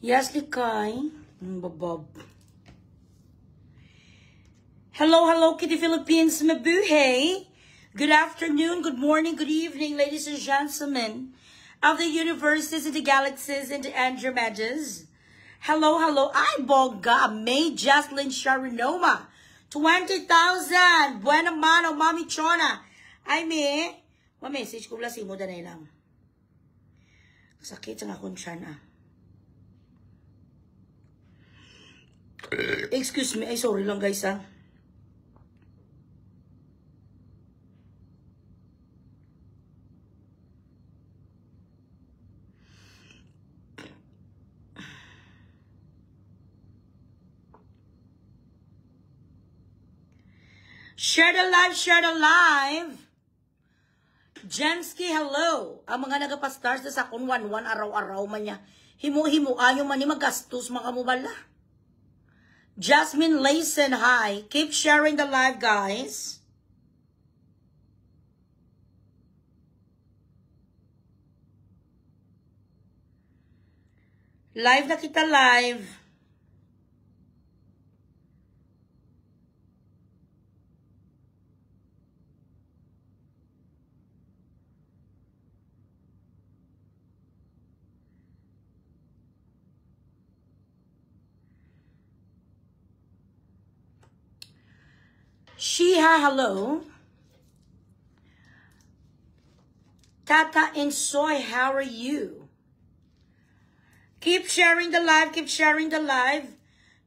Yes, Likay. Babab. Hello, hello, Kitty Philippines, mabuhay. Good afternoon, good morning, good evening, ladies and gentlemen of the universes and the galaxies and the Andromedas. Hello, hello. Ay, bongga. May Jocelyn Sharonoma. 20,000. Buena mano, Mami Chona. Ay, me. Ma-message ko lang si mo danay lang. Sakit sa nga kong siya na. Excuse me. Ay, sorry lang guys ah. Share the live, share the live. Jensky, hello. Ang mga nagapastars na sa kunwan-wan araw-araw man niya. Himu-himuan yung man ni magastos mga mubala. Jasmine Layson, hi. Keep sharing the live, guys. Live na kita, live. Shiha, hello. Tata Insoy, how are you? Keep sharing the live, keep sharing the live.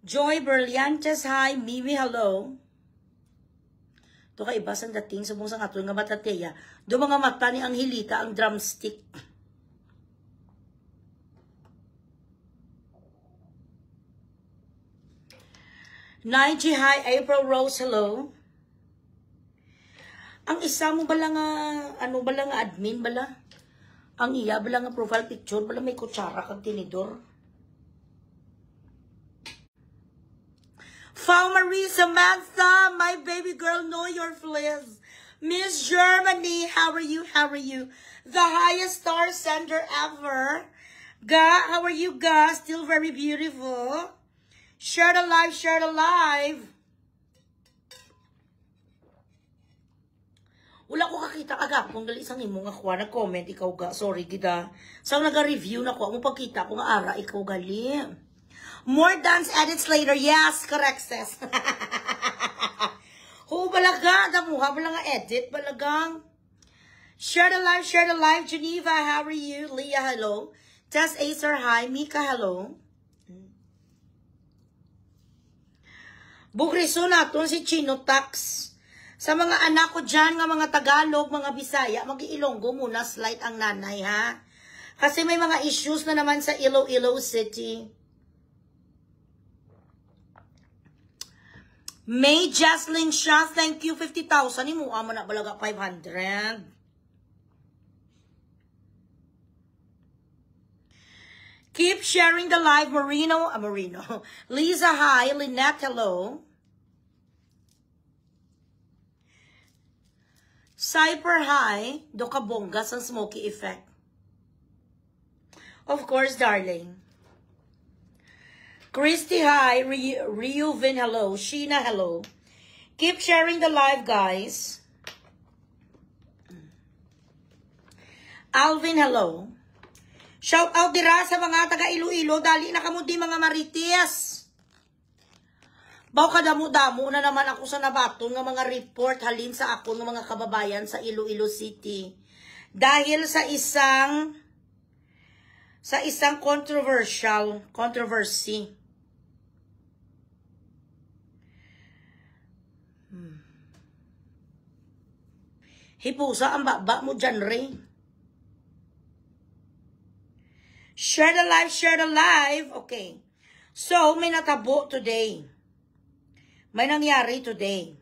Joy Berliantes, hi. Mimi, hello. Ito ka ibas ang dating sa bungsang ato nga matateya. Do mga mata ni Angelita ang drumstick. Naiji, hi. April Rose, hello. Ang isa mo bala nga, ano bala nga admin bala? Ang iya bala nga profile picture, bala may kutsara kag tinidor. Fau Marie Samantha, my baby girl, know your fliz. Miss Germany, how are you? How are you? The highest star sender ever. Ga, how are you, Ga? Still very beautiful. Share the live, share the live. Wala ko kakita kagapon gali isang imo nga kuha nag-comment ikaw ga. Sorry gida. Sang naga-review na ko mo pagkita ko nga ara ikaw gali. More dance edits later. Yes, correct sis. Ho balaga damuha bala nga edit balagang. Share the live, share the live. Geneva, how are you? Leah, hello. Tess Acer, hi. Mika, hello. Bukriso naton si Chino Tax. Sa mga anak ko dyan, nga mga Tagalog, mga Bisaya, mag-Ilonggo muna, slight ang nanay, ha? Kasi may mga issues na naman sa Iloilo City. May Jocelyn Shah, thank you, 50,000. Imuha mo na balaga 500. Keep sharing the live, Marino. Lisa, hi. Lynette, hello. Cyper high, do ka bongga sa smoky effect. Of course, darling. Christy, hi. Ryuvin, hello. Sheena, hello. Keep sharing the live, guys. Alvin, hello. Shout out dira sa mga taga Iloilo. Dali na kamo di mga marites. Baw kadamo-damo na naman ako sa nabaton ng mga report halin sa ako ng mga kababayan sa Iloilo City. Dahil sa isang controversy. Hipusa ang baba mo dyan, Ray. Share the live, share the live. Okay. So, may natabo today. May nangyari today.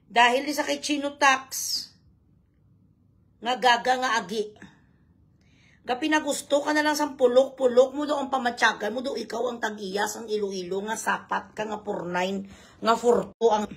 Dahil sa kay Chino Tax, nga gaga nga agi. Gapi na gusto ka na lang sa pulok-pulok mo do ang pamatyagan mo do ikaw ang tag-iyas ang Iloilo nga sapat ka nga 49 nga 42 ang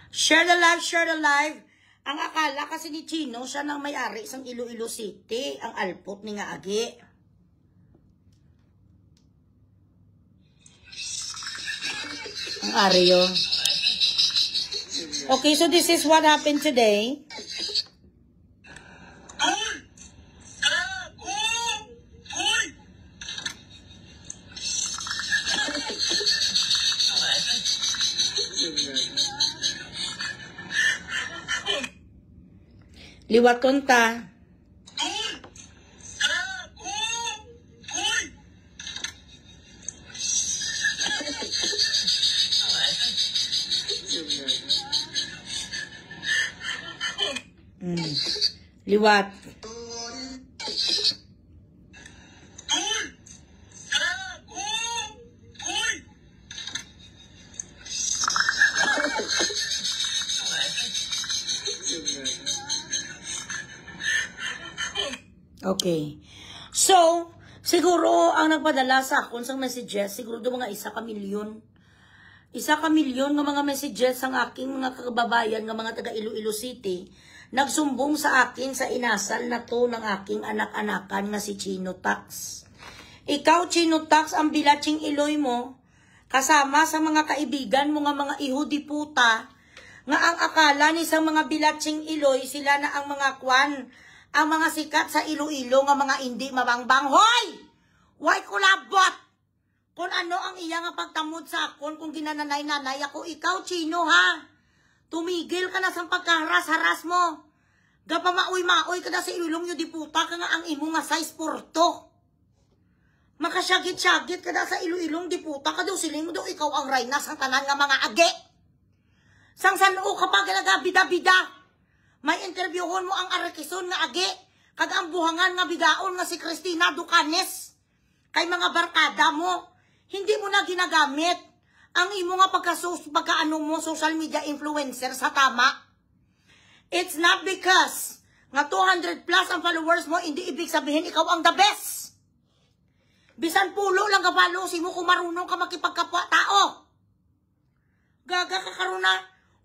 Share the live, share the live. Ang akala kasi ni Chino, siya nang may-ari isang Iloilo City. Ang alpot ni nga agi. Ang Ario. Okay, so this is what happened today. Liwat konta. Liwat. Okay. So, siguro ang nagpadala sa akon sang messages, siguro do mga 1 ka milyon. 1 ka milyon nga mga messages ang aking mga kababayan nga mga taga Iloilo City nagsumbong sa akin sa inasal na to ng aking anak-anakan nga si Chino Tax. Ikaw, Chino Tax, ang bilatsing iloy mo, kasama sa mga kaibigan mo nga mga ihudi puta, nga ang akala ni sa mga bilatsing iloy, sila na ang mga kwan, ang mga sikat sa Iloilo nga mga hindi mabangbang. Hoy! Why kulabot? Kung ano ang iya nga pagtamod sa akon, kung ginananay-nanay ako, ikaw, Chino, ha? Tumigil ka na sa pagkaharas-haras mo. Gapa maoy-maoy ka na sa Iloilo yung diputa ka nga ang imo nga size porto. Makasyagit-syagit ka na sa Iloilong diputa ka daw siling mo daw ikaw ang reyna sa tanan nga mga age. Sang sanuo ka pa ginagabida-bida. May interviewon mo ang Arakison nga age. Kag ang buhangan nga bigaon nga si Cristina Ducanes. Kay mga barkada mo. Hindi mo na ginagamit ang imo nga pagka-ano mo social media influencer sa tama. It's not because nga 200 plus ang followers mo, hindi ibig sabihin ikaw ang the best. Bisan pulo lang kabalo si mo kung marunong ka makipagkapwa tao. Gaga ka karuna,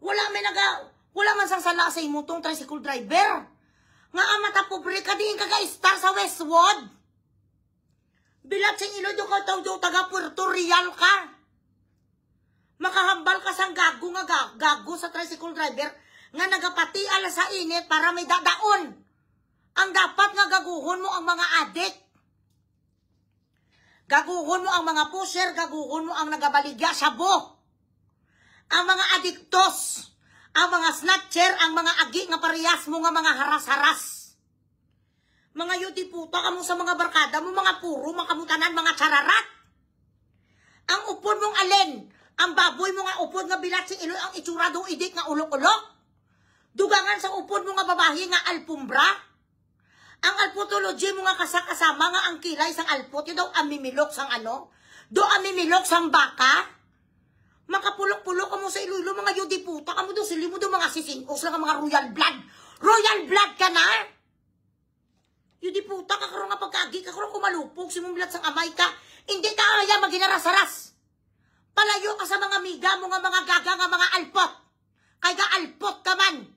wala man sang sala sa imo tong tricycle driver. Nga ang mata pobre ka diin kaga-star sa Westwood. Bilat sing ilo do ka taga Puerto Real ka. Makahambal ka sang gago sa tricycle driver nga nagapati ala sa init para may dadaon. Ang dapat nga gaguhon mo ang mga adik. Gaguhon mo ang mga pusher, gaguhon mo ang nagabaligya sa bo. Ang mga adiktos, ang mga snatcher, ang mga agi nga parehas mo nga mga haras-haras. Mga yuti puta ka mo sa mga barkada mo, mga puro, makamutanan, mga chararat. Ang upod mong alin, ang baboy mo nga upod nga bilat si iloy, ang itsura do idik nga ulok-ulok. Dugangan sa upod mo nga babahi nga alpumbra. Ang alpotology mo nga kasama nga ang kilay sang alpot, yun daw amimilok sang ano? Do amimilok sang baka. Makapulok-pulok ka mo sa Iloilo, mga yudi puta ka mo do, sili mo do mga sisinkos lang mga royal blood. Royal blood ka na? Yudi puta ka karoon nga pagkaagi, ka karoon kumalupog, simumbilat sang amay ka. Hindi ka kaya maginaras-aras. Palayo ka sa mga miga mo nga mga gaga nga mga alpot. Kaya ka alpot ka man.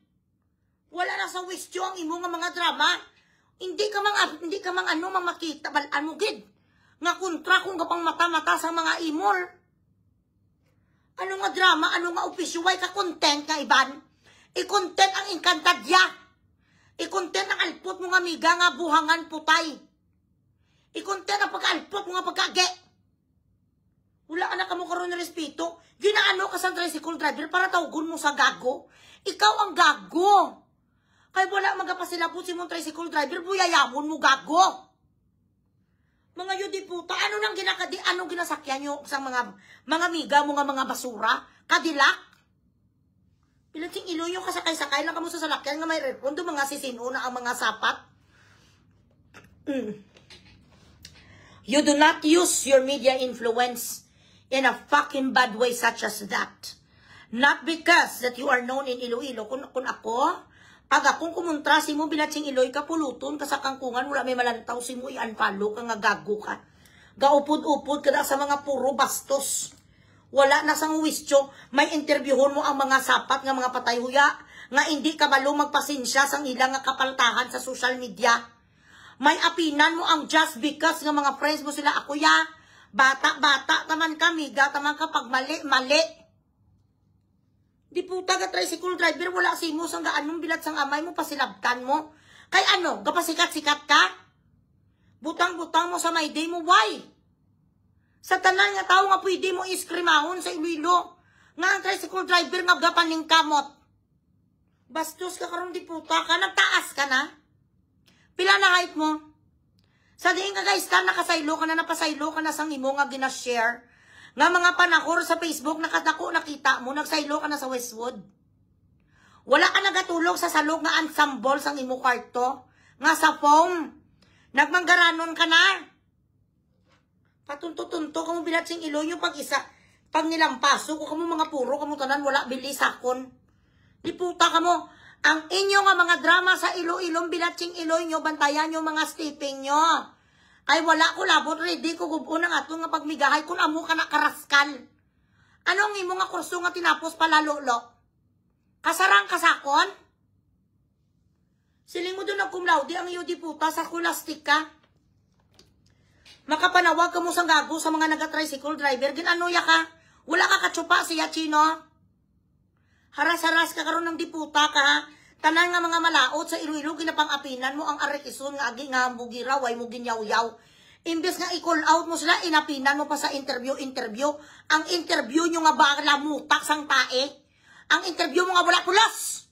Wala na sa wisyo ang imo nga mga drama. Hindi ka mang ano makita balaan mo gid. Nga kontra kung kapang mata-mata sa mga imol. Ano nga drama, ano nga opisyo, way ka content nga iban. I-content ang inkantadya. I-content ang alpot mo nga miga nga buhangan putay. I-content ang pagka-alpot mo nga pagkage. Wala ka na kamo karoon na respeto. Ginaano ka sa tricycle driver para tawgon mo sa gago. Ikaw ang gago. Kaya wala magapasilapot si mong tricycle driver, buyayamon mo gago. Mga yudi puta, ano nang anong ginasakyan nyo sa mga miga mo nga mga basura? Kadilak? Pilating iloyo ka sakay-sakay lang ka mo sa salakyan nga may repondo, mga sisino na ang mga sapat. You do not use your media influence in a fucking bad way such as that. Not because that you are known in Iloilo. Kung ako, pag akong kumontra si mo bilatsing Iloy ka puluton ka sa kangkungan, wala may malantaw si mo i-unfollow ka nga gago ka. Gaupod-upod ka na sa mga puro bastos. Wala na sang wisyo, may interviewon mo ang mga sapat nga mga patay huya, nga hindi ka balo magpasensya sang ilang nga kapaltahan sa social media. May apinan mo ang just because nga mga friends mo sila, ako ya, bata-bata taman kami, gataman kapag mali-mali. Di puta ka tricycle driver, wala si mo sang gaanong bilat sang amay mo, pasilabtan mo. Kay ano, gapasikat-sikat ka? Butang-butang mo sa may day mo, why? Sa tanan nga tao nga pwede mo iskrimahon sa Iloilo. Nga ang tricycle driver nga gapaning kamot. Bastos ka karon di puta ka, nagtaas ka na. Pila na height mo? Sa diin ka guys, nakasaylo ka na, napasaylo ka na sang imo nga ginashare. Nga mga panakor sa Facebook, nakatako nakita mo, nagsaylo ka na sa Westwood. Wala ka nagatulog sa salog nga ensemble sang imo kwarto. Nga sa foam. Nagmanggaranon ka na. Patunto-tunto kamo bilat sing Iloilo pag isa. Pag nilampaso ko kamo mga puro kamo tanan wala bili sakon. Di puta kamo. Ang inyo nga mga drama sa Iloilo bilat sing Iloilo bantayan nyo mga stepping nyo. Ay wala ko labot ready ko gubo nang ato nga pagmigahay kun amo ka na karaskal. Anong imo nga kurso nga tinapos palalolo? Kasarang kasakon? Siling mo doon ang cum laude ang iyo di puta sa kulastik ka. Makapanawag ka mo sang gago sa mga naga-tricycle driver. Ginanuya ka. Wala ka katsupa siya, Chino. Haras-haras ka karon ng diputa ka, ha? Tanan nga mga malaot sa Iloilo, ginapang-apinan mo ang arikison nga agi nga bugira, way mo ginyaw-yaw. Imbes nga i-call out mo sila, inapinan mo pa sa interview. Ang interview nyo nga ba lamutak sang tae? Ang interview mo nga wala pulas.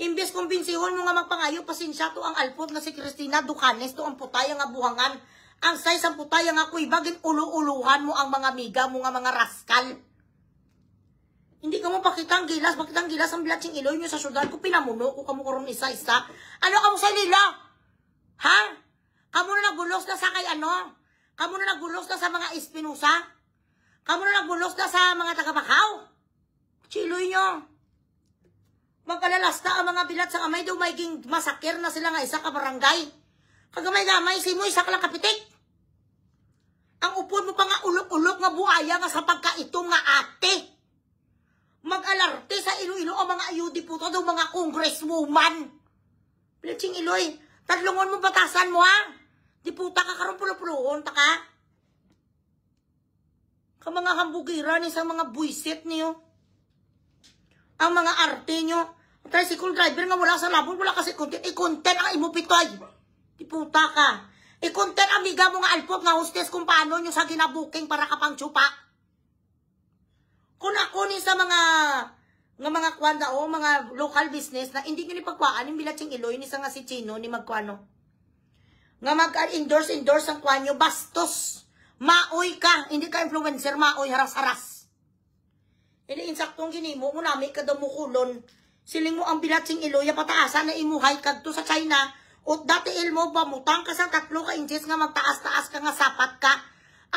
Imbes kumbensihon mo nga magpangayo, pasensya to ang alpot na si Cristina Ducanes, to ang putay nga buhangan. Ang size ang putay nga kuy bagin ulu-uluhan mo ang mga miga mo nga mga raskal. Hindi ka mo pakitang gilas, pakitang gilas ang bilatsing Iloilo nyo sa syudad ko, pinamuno ko kamo karon isa-isa. Ano kamo sa nila? Ha? Kamu na nagbulos na sa kay ano? Kamu na nagbulos na sa mga Espinosa? Kamu na nagbulos na sa mga taga-Bacau? Chiloy nyo. Magkalalasta ang mga bilat sa kamay, daw may masakir na sila nga isa ka barangay. Kagamay-gamay, si mo isa ka lang kapitik. Ang upod mo pa nga ulok-ulok nga buhaya nga sa pagkaitong nga ate. Mag-alarte sa Iloilo ang mga ayudi po to, daw mga congresswoman. Pilitsing Iloy, tatlungon mo batasan mo ha? Di puta ka karon pulo-pulohon, taka. Ka mga hambugira ni sa mga buisit niyo. Ang mga arte nyo. Tricycle driver nga wala sa labon, wala kasi content. I-content ang imupitoy. Di puta ka. I-content amiga mo nga alpot nga hostess kung paano nyo sa ginabuking para kapang tsupa. Kung ako ni sa mga kwanda o mga local business na hindi nyo ni pagkwaan, yung bilatsing Iloy, ni sa nga si Chino, ni magkwano. Nga mag-endorse ang kwanyo, bastos. Maoy ka, hindi ka influencer, maoy, haras-haras. Hindi insaktong ginimo, munami ka daw mukulon. Siling mo ang bilatsing Iloy, pataasan na imuhay kagto sa China. O dati ilmo, pamutang ka sa 3 ka inches nga magtaas-taas ka nga sapat ka.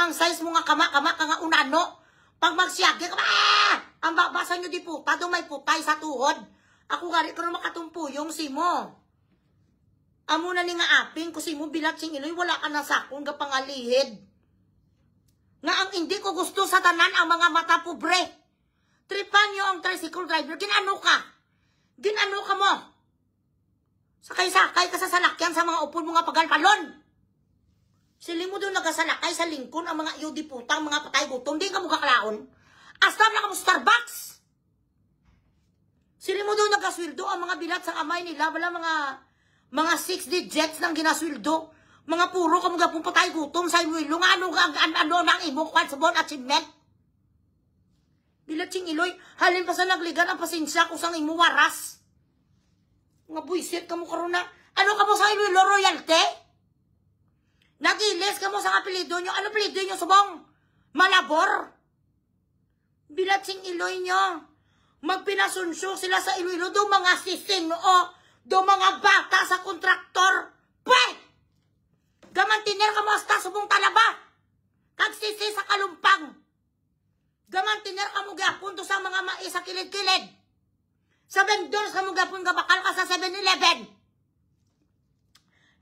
Ang size mo nga kama-kama ka nga unano. Pag magsiyagi ka, ang babasa nyo di puta, doon may putay sa tuhod. Ako gari ko na makatumpo yung si mo. Amo na ni nga aping, kung si mo bilatsing Iloy, wala ka na sakong gapangalihid. Nga ang hindi ko gusto sa tanan ang mga mata pobre. Tripan nyo ang tricycle driver, ginano ka? Ginano ka mo? Sakay-sakay ka sa salakyan sa mga upon mo nga pagalpalon. Siling mo doon nagasalakay sa lingkon ang mga iyodi putang, mga patay gutom, di ka mo kaklaon. Astam na ka mo Starbucks. Siling mo doon nagaswildo ang mga bilat sa amay nila, wala mga 6 digits ng ginaswildo. Mga puro ka mo gapong patay gutom sa Iloilo, nga ano ng imo kwansabon achievement. Bilatsing Iloy, halin pa sa nagligan ang pasensya kung sang imo waras. Nga buisit ka mo karon na. Ano ka mo sa Iloilo royalty? Nagilis ka mo sa apelido nyo. Ano apelido nyo, subong? Malabor? Bilatsing Iloy nyo. Magpinasunsyo sila sa Iloilo. Do mga sisin o do mga bata sa kontraktor. Pwet! Gamantiner ka mo hasta subong talaba. Kagsisi sa kalumpang. Gamantiner ka mo gapon to sa mga mais sa kilid-kilid. Sa vendors ka mo gapon gabakal ka sa 7-Eleven.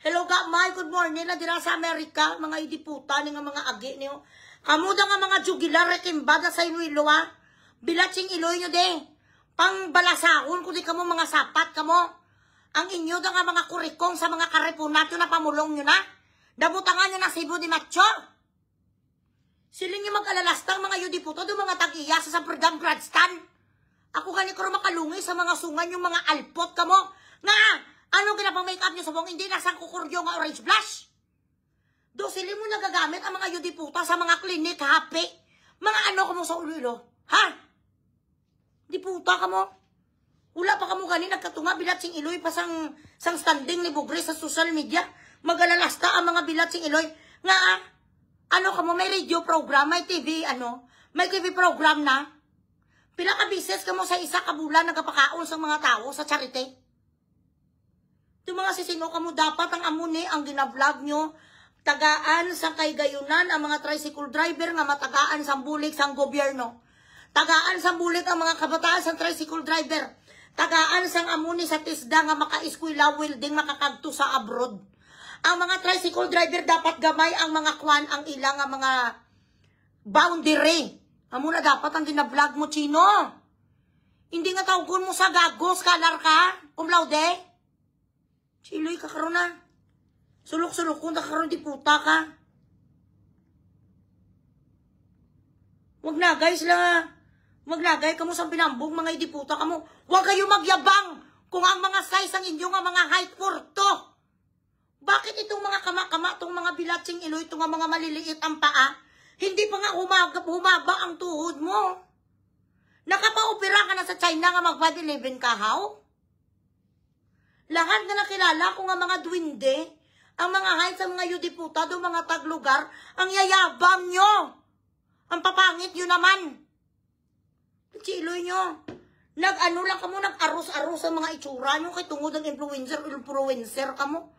Hello, Gamay. Good morning. Nadira sa Amerika. Mga idiputa, nga mga agi niyo. Kamuda nga mga jugilar rekimbada sa inyo ha. Bilatsing iloy nyo de. Pang balasahon kundi kamo mga sapat kamo. Ang inyo da nga mga kurikong sa mga karepunatyo na pamulong nyo na. Dabutangan nyo na Cebu di Macho. Siling yung mag-alalastang mga yudiputo do mga tag-iya sa Perdang Gradstan. Ako gani ko makalungi sa mga sungan yung mga alpot kamo. Nga, ano ginapang make-up nyo sa buong hindi nasang kukuryo nga orange blush? Do sili mo nagagamit ang mga yudiputa sa mga klinik, happy. Mga ano kamo sa ulo, ha? Diputa kamo. Wala pa kamo gani nagkatunga bilatsing iloy pa sang standing ni Bugre sa social media. Magalalasta ang mga bilatsing iloy. Nga, ano kamo may radio program, may TV, may TV program na. Pila ka bises kamo sa isa ka bulan nagapakaon sa mga tao sa charity. Yung mga sisino kamo dapat ang amuni ang gina-vlog nyo. Tagaan sa kay gayunan ang mga tricycle driver nga matagaan sa bulik sang gobyerno. Tagaan sa bulik ang mga kabataan sa tricycle driver. Tagaan sang amuni sa tisda nga maka-eskwela welding makakagto sa abroad. Ang mga tricycle driver dapat gamay ang mga kwan ang ilang ang mga boundary. Amo na dapat ang gina-vlog mo, Chino. Hindi nga tawgon mo sa gagos, kalar ka, umlaude. Chiloy ka karon na. Sulok-sulok kung nakaroon di puta ka. Wag na guys lang. Wag na guys, kamo sa pinambog mga idiputa kamo. Wag kayo magyabang kung ang mga size ang inyo nga mga height porto. Bakit itong mga kama-kama, itong mga bilatsing iloy, itong mga maliliit ang paa, hindi pa nga humaba ang tuhod mo? Nakapa-opera ka na sa China nga mag-11 ka, how? Lahat na nakilala ko nga mga duwinde, ang mga height sa mga yudiputa, do mga taglugar, ang yayabang nyo. Ang papangit nyo naman. Chiloy nyo. Nag-ano lang kamo, nag-arus-arus ang mga itsura nyo kay tungod ang influencer kamo.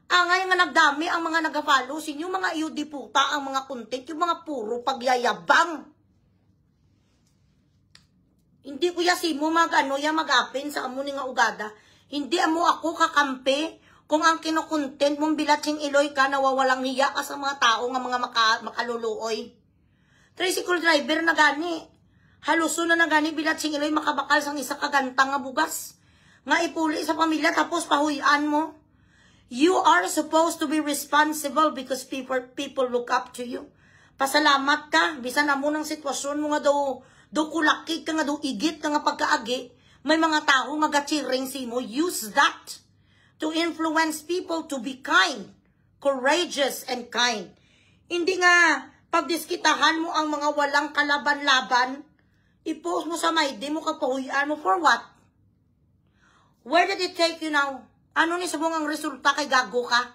Angay nga nagdami ang mga nag-follow sinyo, mga yudiputa, ang mga content, yung mga puro pagyayabang. Hindi ko yasimo mag-apin sa amo ni nga ugada. Hindi amo ako kakampi kung ang kinokontent mong bilatsing iloy ka, nawawalang hiya ka sa mga tao nga mga makaluluoy. Tricycle driver na gani. Haluso na gani bilatsing iloy makabakal sang isa kagantang nga bugas. Nga ipuli sa pamilya tapos pahuyan mo. You are supposed to be responsible because people look up to you. Pasalamat ka. Bisan na mo ng sitwasyon mo nga daw kulakig ka nga daw igit ka nga pagkaagi. May mga tao nga gachiring si mo. Use that to influence people to be kind, courageous, and kind. Hindi nga pagdiskitahan mo ang mga walang kalaban-laban, i-post mo sa mayde mo kapahuyan mo for what? Where did it take you now? Ano ni sabong ang resulta kay gago ka?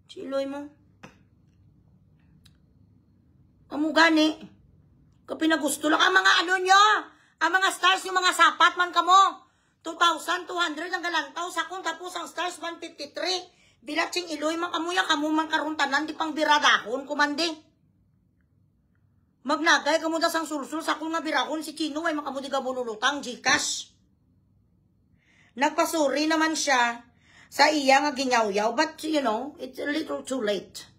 Chiloy mo. Amo gani. Kapinagusto lang ang mga ano nyo. Ang mga stars yung mga sapat man kamo. 2,200 ang galantaw sa kung tapos ang stars 153. Bilatsing iloy man kamuya kamo man karuntanan di pang biradahon kumandi. Magnagay kamo da sang sulsul sa kung nga birahon si Chino ay makamudi ka bululutang Gcash. Nagpasuri naman siya sa iya nga ginyaw-yaw, but you know, it's a little too late.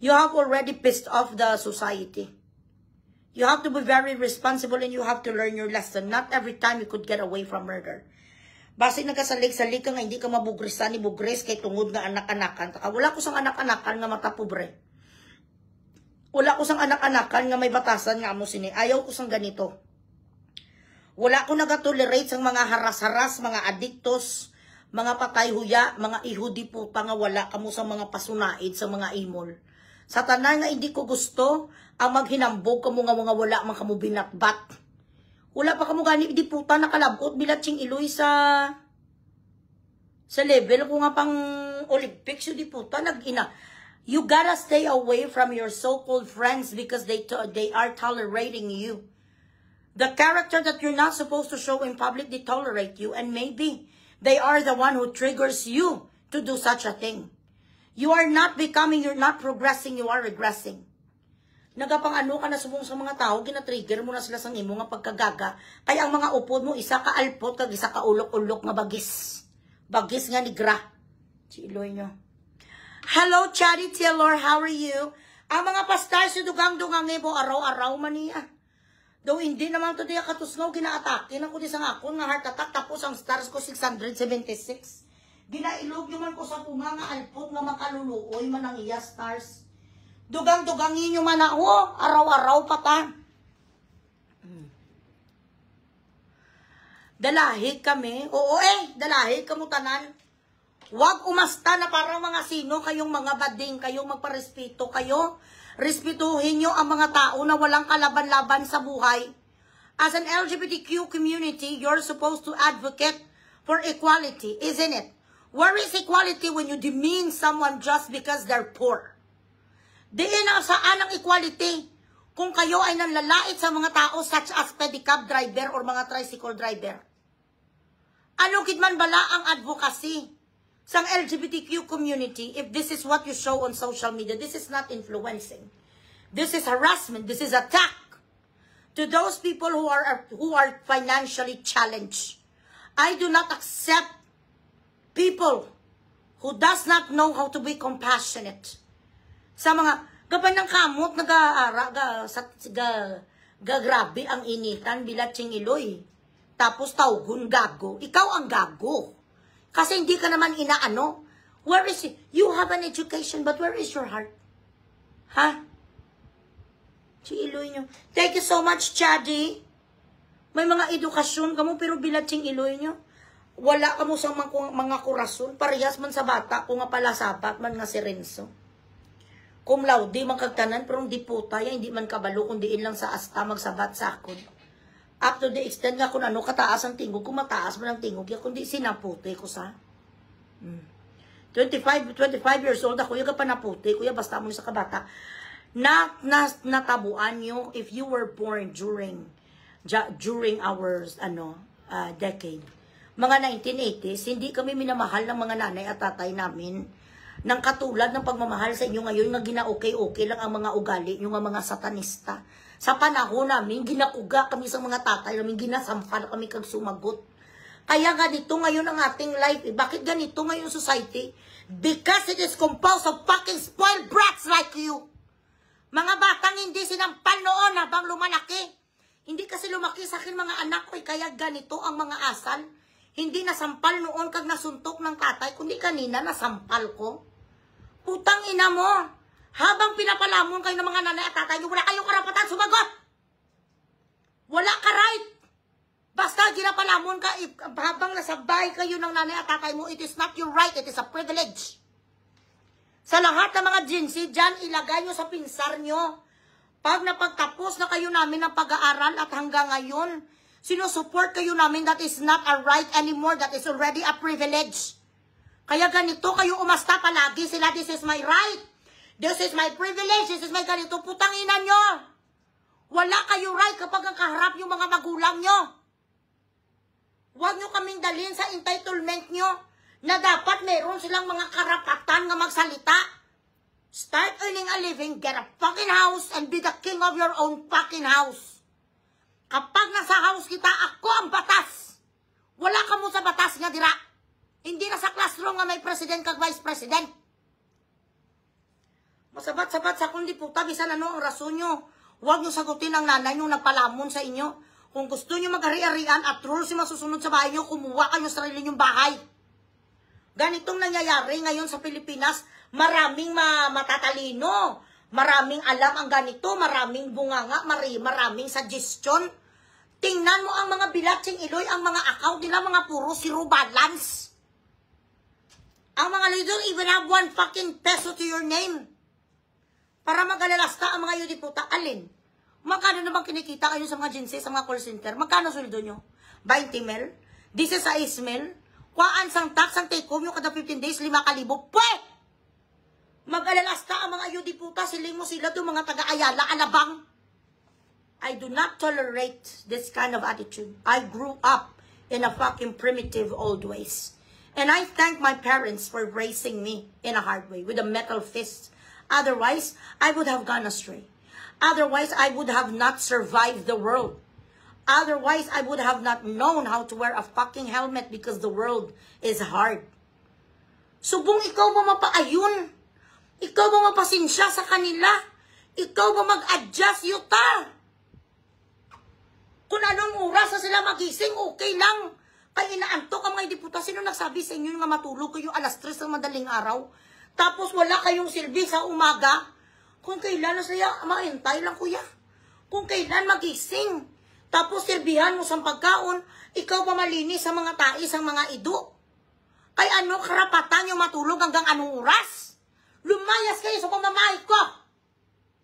You have already pissed off the society. You have to be very responsible and you have to learn your lesson. Not every time you could get away from murder. Basi nagkasalik-salik ka nga, hindi ka mabugrisan ni bugres kay tungod nga anak-anakan. Wala ko sang anak-anakan nga matapobre. Wala ko sang anak-anakan nga may batasan nga amo sini. Ayaw ko sang ganito. Wala ko nagatolerate sang mga haras-haras, mga adiktos, mga patay huya, mga ihudi puta nga wala kamo sa mga pasunaid sa mga imol. Sa tanan nga hindi ko gusto ang maghinambog kamo nga mga wala man kamo binatbat. Wala pa kamo gani di puta nakalabot bilatsing iloy sa level ko nga pang Olympics di puta nag-ina. You gotta stay away from your so-called friends because they are tolerating you. The character that you're not supposed to show in public, they tolerate you, and maybe they are the one who triggers you to do such a thing. You are not becoming, you're not progressing, you are regressing. Nagapang ano ka na subong sa mga tao, gina-trigger mo na sila sa imo nga pagkagaga. Kaya ang mga upod mo, isa ka alpot, kag isa ka ulok-ulok nga bagis. Bagis nga nigra. Si Iloy nyo. Hello, Charity Taylor, how are you? Ang mga pastar si dugang-dugang mo araw-araw man niya. Though hindi naman to diya katusngaw ginaatake na ko di sa ngakon nga heart attack tapos ang stars ko 676. Ginailog nyo man ko sa punga nga alpot nga makaluluoy man ang iya stars. Dugang-dugangin nyo man ako, araw-araw pa ta. Dalahi kami. Oo dalahi kamutanan. Huwag umasta na parang mga sino kayong mga bading, kayong magparespeto kayo. Respetuhin nyo ang mga tao na walang kalaban-laban sa buhay. As an LGBTQ community, you're supposed to advocate for equality, isn't it? Where is equality when you demean someone just because they're poor? Diin ang saan ang equality kung kayo ay nanlalait sa mga tao such as pedicab driver or mga tricycle driver. Ano kidman bala ang advocacy sa LGBTQ community if this is what you show on social media? This is not influencing. This is harassment. This is attack to those people who are financially challenged. I do not accept people who does not know how to be compassionate. Sa mga gaban ng kamot grabe ang initan bilat sing iloy. Tapos tawgon gago. Ikaw ang gago. Kasi hindi ka naman inaano. Where is it? You have an education, but where is your heart? Ha? Si iloy nyo. Thank you so much, Chadi. May mga edukasyon ka mo, pero bilat sing iloy nyo. Wala ka mo sa mga kurason. Parehas man sa bata, kung nga pala sapat man nga si Renzo. Kung laude man kagtanan, pero hindi puta yan, hindi man kabalo, kundi lang sa asta magsabat sa akon. Up to the extent nga kung ano kataas ang tingog, kung mataas man ang tingog, kundi sinaputi ko sa 25 years old ako, yung ka pa naputi, kuya, basta mo sa kabata. Natabuan nyo if you were born during our decade. Mga 1980s, hindi kami minamahal ng mga nanay at tatay namin ng katulad ng pagmamahal sa inyo ngayon na gina-okay-okay lang ang mga ugali, yung mga satanista. Sa panahon namin, ginakuga kami sa mga tatay namin, ginasampal kami kag sumagot. Kaya ganito ngayon ang ating life. Bakit ganito ngayon society? Because it is composed of fucking spoiled brats like you. Mga batang hindi sinampal noon habang lumalaki. Hindi kasi lumaki sa akin mga anak ko, kaya ganito ang mga asal. Hindi nasampal noon kag nasuntok ng tatay, kundi kanina nasampal ko. Putang ina mo. Habang pinapalamon kayo ng mga nanay at tatay nyo, wala kayong karapatan sumagot. Wala ka right. Basta ginapalamon ka, habang nasabay kayo ng nanay at tatay mo, it is not your right, it is a privilege. Sa lahat ng mga Gen Z, dyan, ilagay nyo sa pinsar nyo. Pag napagtapos na kayo namin ng pag-aaral at hanggang ngayon, sinusupport kayo namin, that is not a right anymore, that is already a privilege. Kaya ganito kayo umasta palagi sila, this is my right. This is my privilege, this is my ganito, putang ina nyo. Wala kayo right kapag ang kaharap yung mga magulang nyo. Huwag nyo kaming dalhin sa entitlement nyo na dapat meron silang mga karapatan nga magsalita. Start earning a living, get a fucking house, and be the king of your own fucking house. Kapag nasa house kita, ako ang batas. Wala ka mo sa batas nga dira. Hindi na sa classroom nga may president kag vice president. Masabat-sabat sa kundi puta, bisan ano ang rason nyo. Huwag nyo sagutin ang nanay nyo nagpalamon sa inyo. Kung gusto nyo mag-ari-arian at rules yung masusunod sa bahay nyo, kumuha kayo sa sarili nyong bahay. Ganitong nangyayari ngayon sa Pilipinas, maraming matatalino, maraming alam ang ganito, maraming bunganga, maraming suggestion. Tingnan mo ang mga bilatsing iloy, ang mga account nila, mga puro zero balance. Ang mga they don't even have 1 fucking peso to your name. Para mag-alalasta ang mga yudiputa, alin? Magkano naman kinikita kayo sa mga agency, sa mga call center? Magkano sweldo nyo? 20 mil? 16 mil? Kuhaan sang tax, ang take home nyo kada 15 days, 5,000. Pwe! Mag-alalasta ang mga yudiputa, siling mo sila doon, mga taga-Ayala, Alabang. I do not tolerate this kind of attitude. I grew up in a fucking primitive old ways. And I thank my parents for raising me in a hard way, with a metal fist. Otherwise, I would have gone astray. Otherwise, I would have not survived the world. Otherwise, I would have not known how to wear a fucking helmet because the world is hard. Subong ikaw ba mapaayon? Ikaw ba mapasinsya sa kanila? Ikaw ba mag-adjust yuta? Kung anong oras na sila magising, okay lang. Kaya inaantok ang mga diputa. Sino nagsabi sa inyo nga matulog kayo alas 3 ng madaling araw? Tapos wala kayong silbi sa umaga? Kung kailan na siya, maintay lang kuya. Kung kailan magising. Tapos silbihan mo sa pagkaon, ikaw ba malinis sa mga tais, ang mga ido? Kaya ano karapatan yung matulog hanggang anong oras? Lumayas kayo sa pamamahay ko.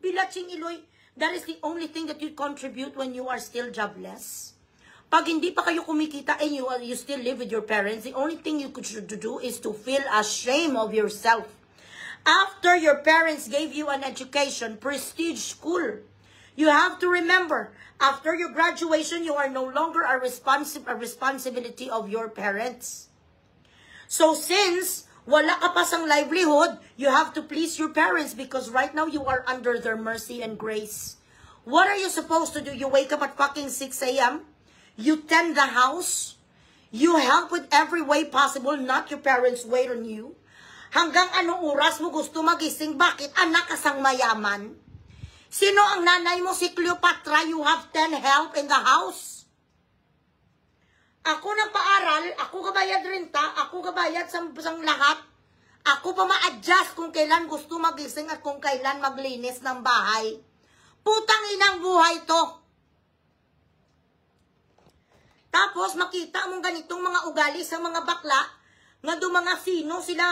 Bilatsing Iloy, that is the only thing that you contribute when you are still jobless. Pag hindi pa kayo kumikita and you still live with your parents, the only thing you could do is to feel ashamed of yourself. After your parents gave you an education, prestige school, you have to remember, after your graduation, you are no longer a responsibility of your parents. So since wala ka pa sang livelihood, you have to please your parents because right now you are under their mercy and grace. What are you supposed to do? You wake up at fucking 6 a.m., you tend the house, you help with every way possible, not your parents wait on you. Hanggang anong oras mo gusto magising? Bakit? Anak ka sang mayaman. Sino ang nanay mo? Si Cleopatra, you have 10 help in the house. Ako nagpaaral, ako kabayad renta, ako kabayad sa lahat. Ako pa ma-adjust kung kailan gusto magising at kung kailan maglinis ng bahay. Putang inang buhay to. Tapos makita mong ganitong mga ugali sa mga bakla, nga do mga sino sila,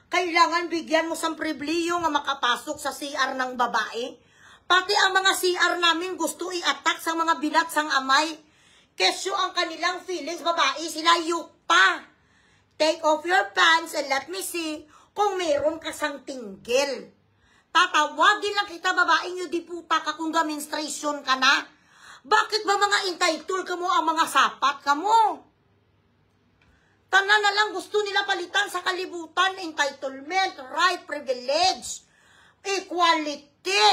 kailangan bigyan mo sa pribiliyo nga makapasok sa CR ng babae. Pati ang mga CR namin gusto i-attack sa mga bilat sang amay. Kesyo ang kanilang feelings, babae sila yuta. Take off your pants and let me see kung meron ka sang tinggil. Tatawagin lang kita babaeng yung diputa ka kung menstruation ka na. Bakit ba mga entitled ka mo ang mga sapat ka mo? Tanan na lang gusto nila palitan sa kalibutan, entitlement, right, privilege, equality.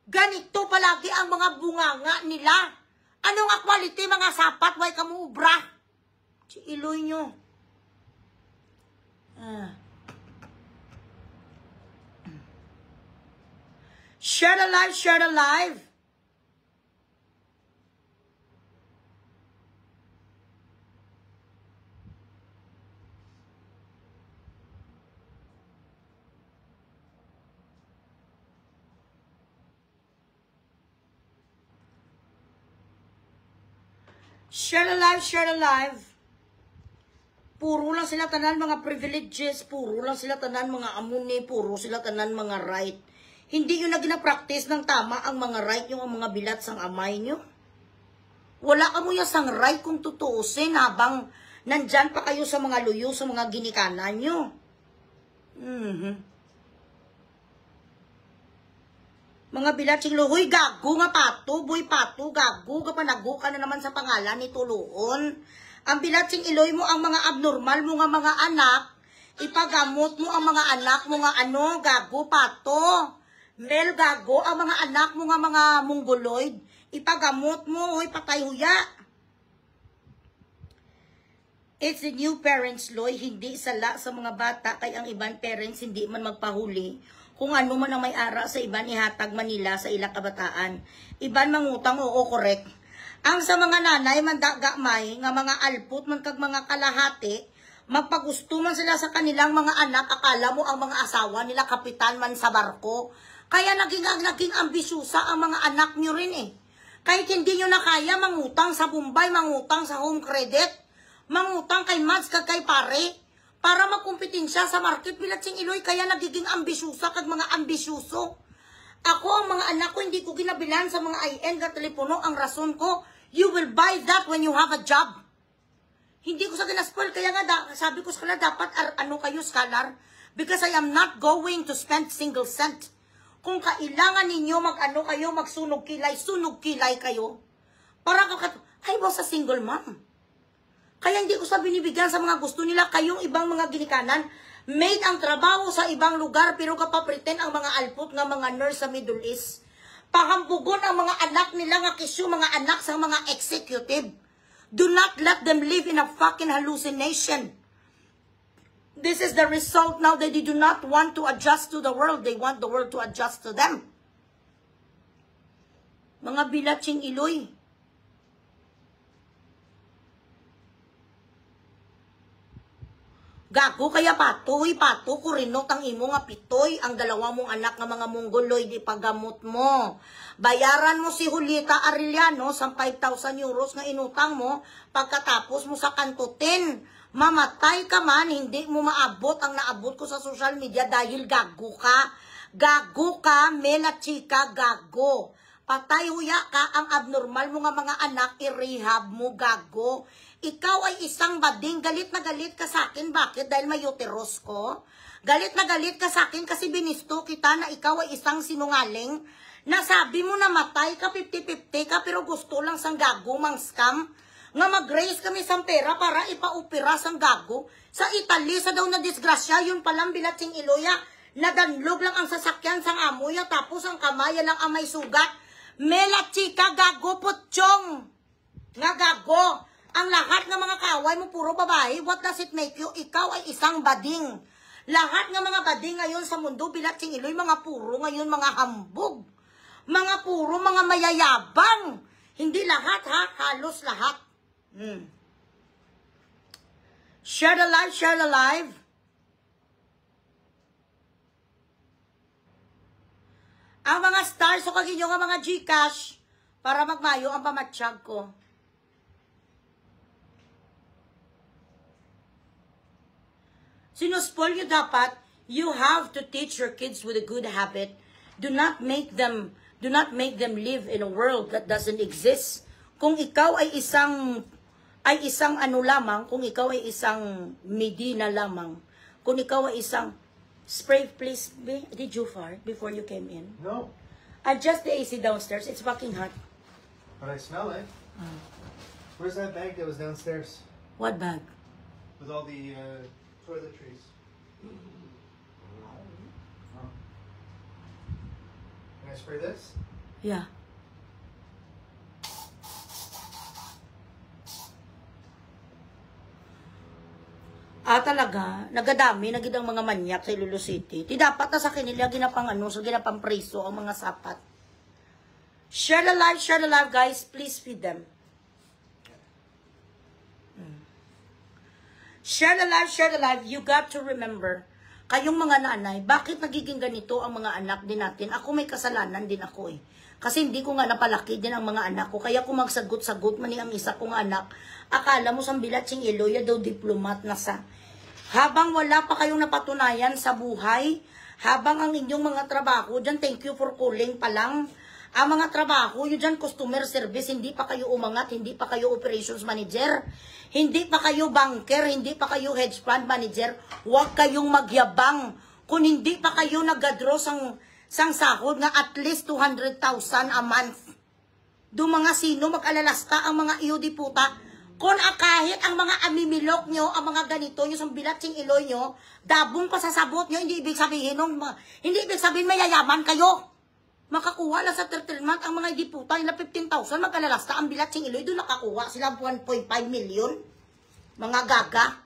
Ganito palagi ang mga bunganga nila. Anong equality mga sapat, way ka mo ubra? Si Iloy nyo. Share the live, share the live. Share the live, share the live. Puro lang sila tanan mga privileges, puro lang sila tanan mga amuni, puro sila tanan mga right. Hindi yun na gina-practice ng tama ang mga right yung mga bilat sang amay nyo. Wala ka mo yung sang right kung tutuusin habang nandyan pa kayo sa mga luyo, sa mga ginikanan nyo. Mga bilatsing luhoy, gago nga pato, boy pato, gago, kapanago ka na naman sa pangalan ni Tuluon. Ang bilatsing iloy mo ang mga abnormal mo nga mga anak, ipagamot mo ang mga anak mo nga ano, gago, pato. Mel, gago, ang mga anak mo nga mga mongoloid, ipagamot mo, hoy, patay huya. It's the new parents law, hindi sala sa mga bata, kay ang ibang parents hindi man magpahuli. Kung ano man ang may ara sa iban, ihatag Manila sa ilang kabataan. Iban mangutang, oo, correct. Ang sa mga nanay, mandagamay, nga mga alput, man kag mga kalahati, magpagusto man sila sa kanilang mga anak, akala mo ang mga asawa nila, kapitan man sa barko. Kaya naging ambisyusa ang mga anak nyo rin eh. Kahit hindi nyo na kaya, mangutang sa Bombay, mangutang sa home credit, mangutang kay Mads, kag kay pare, para magkumpetensya sa market. Bilatsing iloy, kaya nagiging ambisyusa kag mga ambisyoso. Ako, ang mga anak ko, hindi ko ginabilan sa mga IN ka telepono. Ang rason ko, you will buy that when you have a job. Hindi ko sa ginaspoil, kaya nga sabi ko sa kanila, dapat ano kayo, scholar, because I am not going to spend single cent. Kung kailangan ninyo mag-ano kayo, magsunog kilay, sunog kilay kayo. Para I was a single mom. Kaya hindi ko sa binibigyan sa mga gusto nila, kayong ibang mga ginikanan, made ang trabaho sa ibang lugar, pero kapapretend ang mga alput nga mga nurse sa Middle East. Pahambugon ang mga anak nila nga kisyo, mga anak sa mga executive. Do not let them live in a fucking hallucination. This is the result now that they do not want to adjust to the world. They want the world to adjust to them. Mga bilatsing iloy. Gago kaya patoy, pato, kurinot ang imo nga pitoy, ang dalawa mong anak nga mga mongoloy, di pagamot mo. Bayaran mo si Julita Arellano sa 5,000 euros nga inutang mo, pagkatapos mo sa kantutin. Mamatay ka man, hindi mo maabot ang naabot ko sa social media dahil gago ka. Gago ka, mela chika, gago. Patay huya ka, ang abnormal mo nga mga anak, i-rehab mo, gago. Ikaw ay isang bading, galit na galit ka sa akin. Bakit? Dahil may uterus ko? Galit na galit ka sa akin kasi binisto kita na ikaw ay isang sinungaling. Nasabi mo na matay ka, 50-50 ka, pero gusto lang sang gago, mang scam. Nga mag-raise kami sang pera para ipa-opera sang gago. Sa Italy, sa daw na disgrasya, yun palang bilatsing iloya. Nadanlog lang ang sasakyan sang amoya, tapos ang kamaya lang ang may sugat. Mela chika, gago, putsyong. Nga gago. Ang lahat ng mga kaaway mo puro babae, what does it make you? Ikaw ay isang bading. Lahat ng mga bading ngayon sa mundo, bilatsing iloy, mga puro ngayon, mga hambog. Mga puro, mga mayayabang. Hindi lahat ha, halos lahat. Share the live, share the live. Ang mga stars, so kaginyo nga mga Gcash, para magmayo ang pamatsyag ko. Sinuspol nyo dapat, you have to teach your kids with a good habit. Do not make them live in a world that doesn't exist. Kung ikaw ay isang ano lamang, kung ikaw ay isang Medina lamang, kung ikaw ay isang spray, please, did you fart before you came in? No. Adjust the AC downstairs, it's fucking hot. But I smell it. Where's that bag that was downstairs? What bag? With all the toiletries. Oh. Can I spray this? Yeah. Talaga, nagadami, nagid ang mga manyak sa Iloilo City. Di dapat na sa kanila ginapang ano, so ginapang preso ang mga sapat. Share the live guys, please feed them. Share the live, you got to remember, kayong mga nanay, bakit nagiging ganito ang mga anak din natin? Ako may kasalanan din ako eh. Kasi hindi ko nga napalaki din ang mga anak ko. Kaya kung magsagot-sagot man ang isa kong anak, akala mo sa bilatsing iloya daw diplomat na sa. Habang wala pa kayong napatunayan sa buhay, habang ang inyong mga trabaho, dyan thank you for calling pa lang. Ang mga trabaho, yun dyan customer service, hindi pa kayo umangat, hindi pa kayo operations manager, hindi pa kayo banker, hindi pa kayo hedge fund manager, huwag kayong magyabang. Kung hindi pa kayo nag-draw sang sahod nga at least 200,000 a month. Do mga sino mag-alalasta ang mga iyo di puta. Kung kahit ang mga amimilok nyo, ang mga ganito nyo, sa bilatsing iloy nyo, dabong pa sa sabot nyo, hindi ibig sabihin mayayaman kayo. Makakuha lang sa 13 month ang mga di puta nila 15,000, mag-alalasta ang bilatsing iloy, doon nakakuha sila 1.5 million. Mga gaga.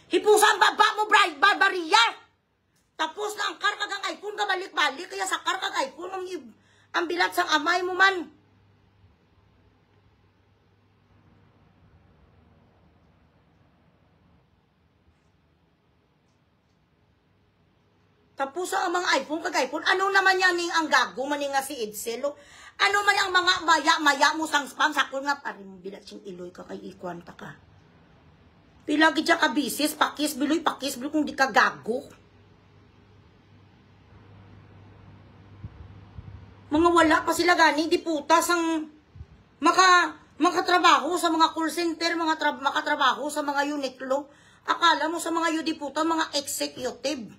Hipusan baba mo, Bride Barbaria! Tapos na ang karkag ang iPhone ka balik-balik, kaya sa karkag iPhone ang bilat sang amay mo man. Tapos ang mga iPhone kag iPhone, ano naman yan ning ang gago man nga si Edselo? Ano man ang mga maya mo sang spam sakon nga paring bilat sing iloy ka kay ikwanta ka. Pilagi dya ka bisis, pakis biloy kung di ka gago. Mga wala pa sila gani, di putas ang makatrabaho sa mga call center, makatrabaho sa mga Uniqlo. Akala mo sa mga yun, di puta, mga executive.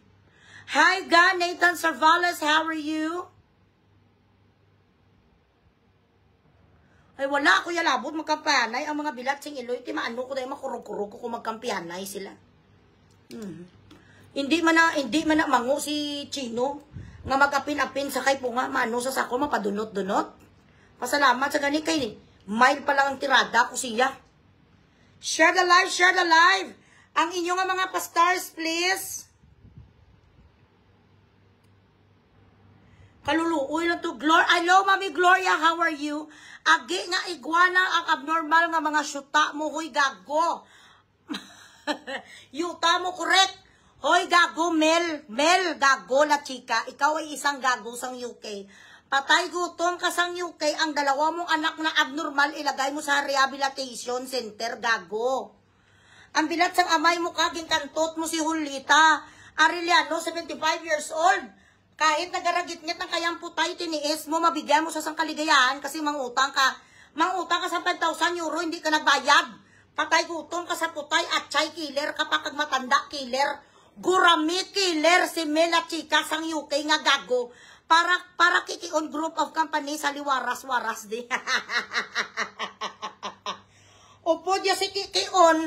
Hi, God, Nathan Sarvales, how are you? Ay, wala ako yalabot, magkampihanay. Ang mga bilatsing iloy, maano ko dahil makurog-kurog ko kung magkampihanay sila. Hindi man na mango si Chino. Nga mag-apin-apin sa kay po nga, maano sa sako, mapadunot-dunot. Pasalamat sa gani kay mile pa lang ang tirada ko siya. Share the live. Ang inyong mga pa-stars, please. Kaluluoy lang to. Hello, Mami Gloria, how are you? Agi nga iguana ang abnormal nga mga syuta mo, hoy gago. Yuta mo, correct. Hoy gago, Mel gago la chika. Ikaw ay isang gago sang UK. Patay gutom ka sang UK, ang dalawa mong anak na abnormal, ilagay mo sa rehabilitation center, gago. Ang bilat sang amay mo kaging kantot mo si Julita Arellano, 75 years old. Kahit nagaragit-ngit ng kayang putay, tiniis mo, mabigyan mo sa sang kaligayahan kasi mangutang ka sa 5,000 euro, hindi ka nagbayad. Patay gutom ka sa putay at chay killer ka pa kag matanda killer. Gurami killer si Mela Chika sang UK nga gago. Para kikion group of company sa liwaras-waras di. Opo, diya si Kikion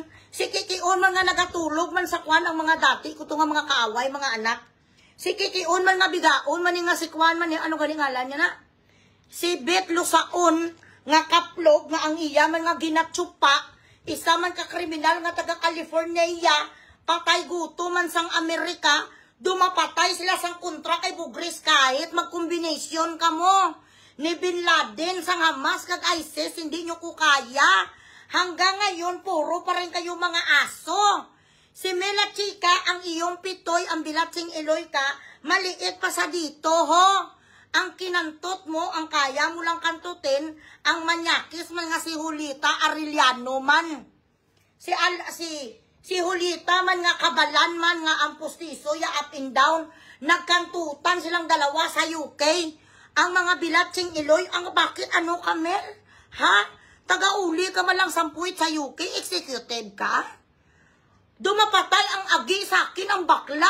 mga nagatulog man sa kwan ang mga dati, kuto nga mga kaaway, mga anak. Si Kikion man nga bigaon, man nga si Kwan man ano galing ngalan niya na? Si Bet Lusaon, nga kaplog, nga ang iya man nga ginatsupa, isa man ka kriminal nga taga California iya, patay guto man sang Amerika, dumapatay sila sang kontra kay Bugris kahit mag-combination ka mo. Ni Bin Laden sang Hamas kag ISIS, hindi nyo ko kaya. Hanggang ngayon, puro pa rin kayo mga aso. Si Mela Chika, ang iyong pitoy, ang bilatsing iloy ka, maliit pa sa dito, ho. Ang kinantot mo, ang kaya mo lang kantutin, ang manyakis man nga si Julita Arellano man. Si Julita man nga kabalan man nga ang pustiso, ya up and down, nagkantutan silang dalawa sa UK. Ang mga bilatsing iloy, ang bakit ano ka, Mel? Ha? Taga-uli ka man lang sampuit sa UK, executed ka? Dumapatay ang agi sa akin, ang bakla.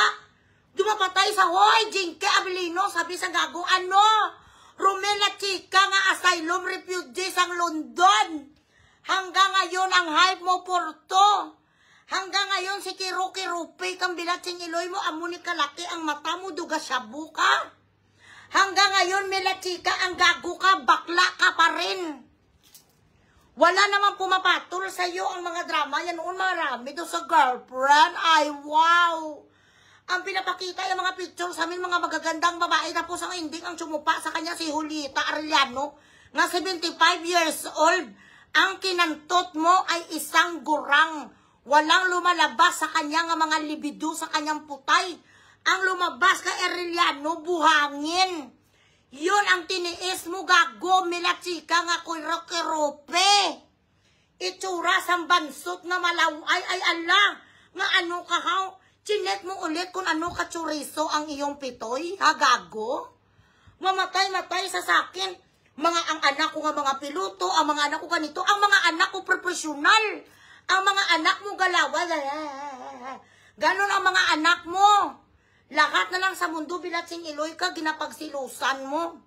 Dumapatay sa hoy, Jinke Abilino, sabi sa gago, ano? Romela Chika nga asylum refugee sang London. Hanggang ngayon ang hype mo porto. Hanggang ngayon si Kirupi kang bilatsing iloy mo, amo ni kalaki ang mata mo, duga shabu ka. Hanggang ngayon, Mela Chika, ang gago ka, bakla ka pa rin. Wala naman pumapatol sa iyo ang mga drama. Yan noon marami doon sa girlfriend. Ay, wow! Ang pinapakita yung mga picture sa amin, mga magagandang babae. Tapos ang ending, ang sumupa sa kanya si Julita Arellano, na 75 years old. Ang kinantot mo ay isang gurang. Walang lumalabas sa kanya nga mga libido sa kanyang putay. Ang lumabas kay Arellano, buhangin. Yun ang tiniis mo, gago, Mela Chika, nga kurokerope. Itsura sang bansot na malaw. Ay, ala, nga ano ka, ha? Chinet mo ulit kung ano ka chorizo ang iyong pitoy, ha, gago? Mamatay-matay sa sakin. Ang anak ko nga mga piloto, ang mga anak ko ganito, ang mga anak ko profesional. Ang mga anak mo galawa. Ganon ang mga anak mo. Lahat na lang sa mundo, bilatsing iloy ka, ginapagsilusan mo.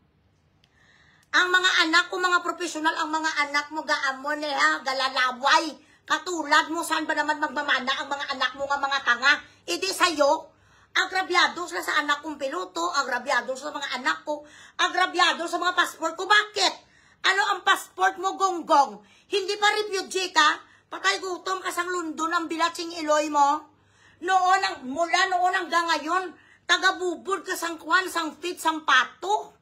Ang mga anak ko, mga profesional, ang mga anak mo, gaamon ha, galalaway. Katulad mo, saan ba naman magmamana ang mga anak mo nga mga tanga? Idi sa'yo, agrabyado sila sa anak kong piloto, agrabyado sa mga anak ko, agrabyado sa mga passport ko. Bakit? Ano ang passport mo, gonggong? Hindi pa refugee ka? Patay gutom ka sang London ang bilatsing iloy mo? Mula noon hanggang ngayon, taga-bubod ka sang kwan, sang fit, sang pato.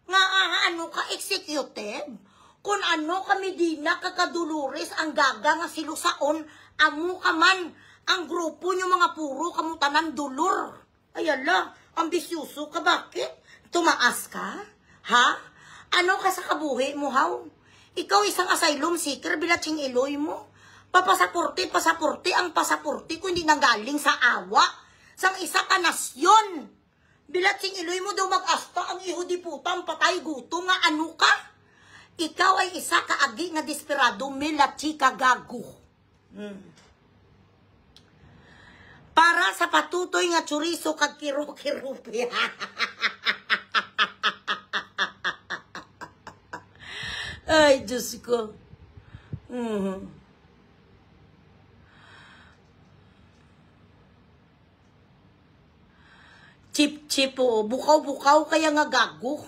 Nga ano ka, executive? Kung ano ka Medina, kakadulures, ang gaga nga silusaon, amo ka man, ang grupo nyo mga puro, kamutanan dulur. Ayala, ambisyoso ka, bakit? Tumaas ka? Ha? Ano ka sa kabuhi mo, haw? Ikaw isang asylum seeker, bilatsing iloy mo. Papasaporte, ang pasaporte ko hindi nanggaling sa awa. Sang isa ka nasyon. Bilatsing iloy mo daw mag-asta ang iho di putang patay guto nga ano ka? Ikaw ay isa kaagi nga desperado, Mela Chika, gago. Para sa patutoy nga chorizo kag kiro-kirupi. Ay, Diyos ko. Chip-chip po. Bukaw-bukaw kaya nga gago.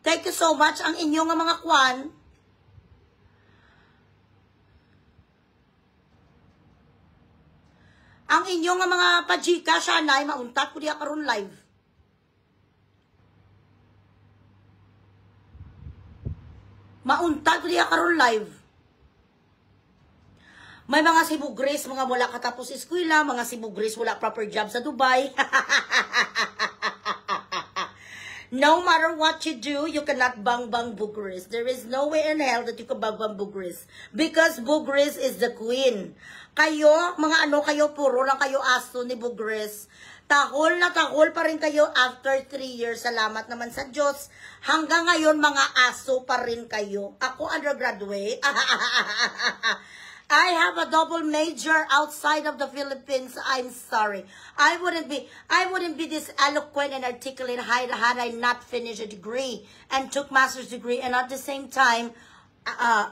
Thank you so much ang inyong mga kwan. Ang inyong mga pajika, siya na ay mauntat ko diya karon live. Mauntag ko diya karon live. May mga sibugres, mga wala katapos eskwela, mga sibugres wala proper job sa Dubai. No matter what you do, you cannot bang bugres. There is no way in hell that you can bang bugres. Because bugres is the queen. Kayo, mga ano kayo, puro lang kayo aso ni bugres. Tahol na tahol pa rin kayo after 3 years. Salamat naman sa Diyos. Hanggang ngayon, mga aso pa rin kayo. Ako undergraduate. I have a double major outside of the Philippines. I'm sorry. I wouldn't be this eloquent and articulate had I not finished a degree and took master's degree, and at the same time,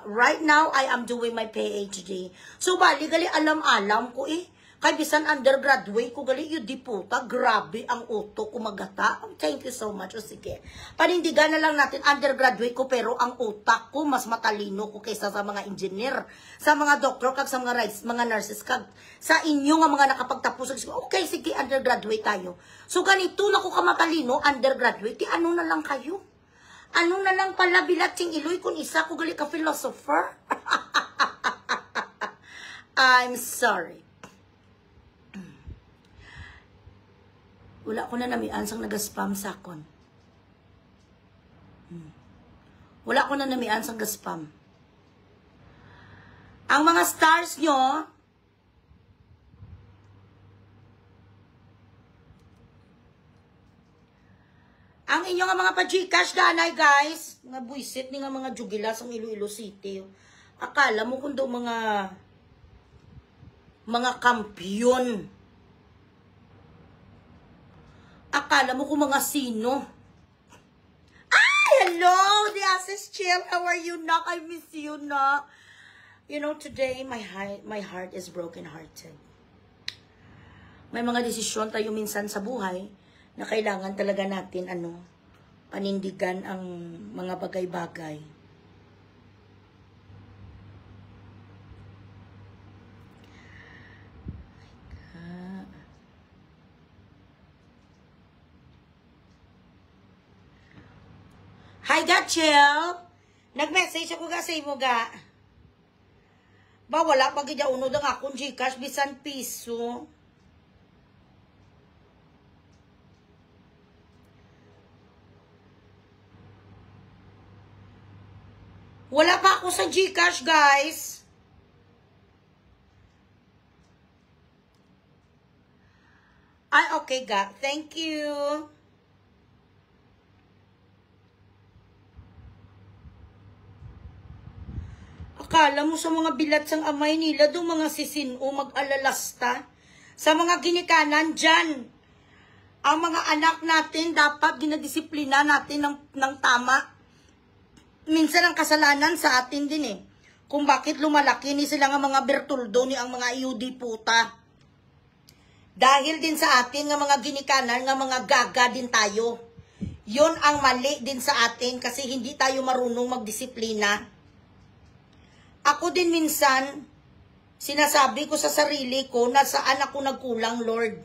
right now I am doing my PhD. So bali gali alam ko kay bisan undergraduate ko gali yung diputa, grabe ang utok ko magata. Thank you so much. O sige, panindigan na lang natin undergraduate ko pero ang utak ko mas matalino ko kaysa sa mga engineer, sa mga doktor kag sa mga nurses kag sa inyo nga mga nakapagtapos. Okay, sige, undergraduate tayo. So ganito na ko kamatalino undergraduate, ti ano na lang kayo? Ano na lang pala bilatsing iloy kung isa ko gali ka philosopher? I'm sorry. Wala ko na namian sang nag-spam sa akon. Wala ko na namian sang nag-spam. Ang mga stars nyo, ang inyong mga pa-Gcash ganay guys, mga buisit ni nga mga jugilas ang Iloilo City. Akala mo kung daw mga kampiyon. Akala mo kung mga sino. Ay, hello, the Access Chill. How are you, Nak? I miss you, Nak. You know, today, my heart is broken-hearted. May mga desisyon tayo minsan sa buhay na kailangan talaga natin, panindigan ang mga bagay-bagay. Hi, Gachel! Nag-message ako sa imo ga. Ba, wala pag idya unod ang akong Gcash, bisan piso. Wala pa ako sa Gcash, guys. Ay, okay, ga. Thank you. Akala mo sa mga bilat sang amay nila, do mga sisino mag-alalasta. Sa mga ginikanan dyan, ang mga anak natin dapat ginadisiplina natin ng tama. Minsan ang kasalanan sa atin din kung bakit lumalaki ni sila nga mga bertuldo ni ang mga iudi puta. Dahil din sa atin nga mga ginikanan, nga mga gaga din tayo. Yon ang mali din sa atin kasi hindi tayo marunong magdisiplina. Ako din minsan, sinasabi ko sa sarili ko na saan ako nagkulang, Lord.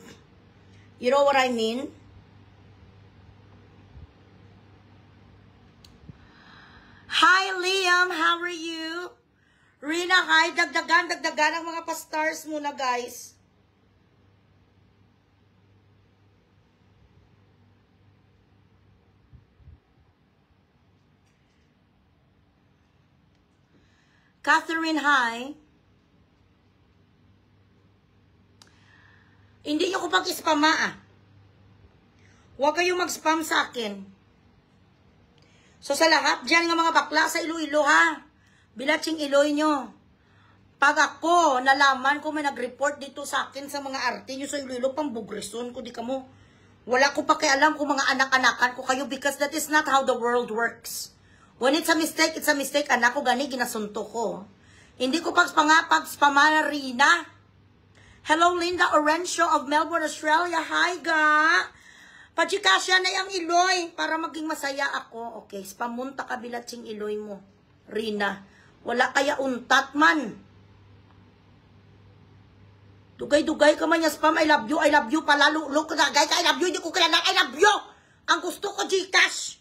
You know what I mean? Hi, Liam. How are you? Rina, hi. Dagdagan ang mga pa-stars muna, guys. Catherine, hi. Hindi nyo ko pag-spama Huwag kayong mag-spam sa akin. So sa lahat dyan nga mga bakla sa Iloilo ha. Bilatsing Iloy nyo. Pag ako nalaman ko may nag-report dito sa akin sa mga arte nyo sa Iloilo, pambugreson ko di ka mo. Wala ko pakialam kung mga anak-anakan ko kayo because that is not how the world works. When it's a mistake, it's a mistake. Anak ko gani, ginasunto ko. Hindi ko pag-spama Rina. Hello, Linda Orencio of Melbourne, Australia. Hi, ga. Pachikasya na yung Iloy para maging masaya ako. Okay, spamunta ka bilatsing Iloy mo. Rina, wala kaya untat man. Dugay-dugay ka man yung spam. I love you. Palalo, look, gay ka, I love you. Hindi ko kilala, I love you. Ang gusto ko, Gcash.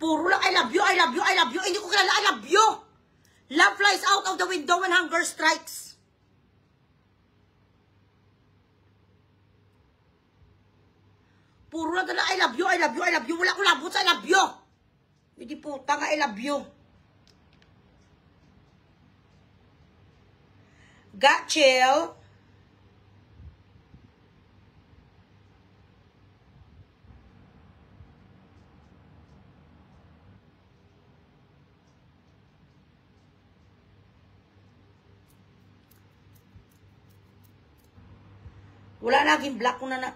Puro lang, I love you, I love you, I love you. Hindi ko kilala, I love you. Love flies out of the window when hunger strikes. Puro lang na, I love you, I love you, I love you. Wala ko labot sa I love you. Hindi puta nga, I love you. Got chill. Wala naging black ko na na.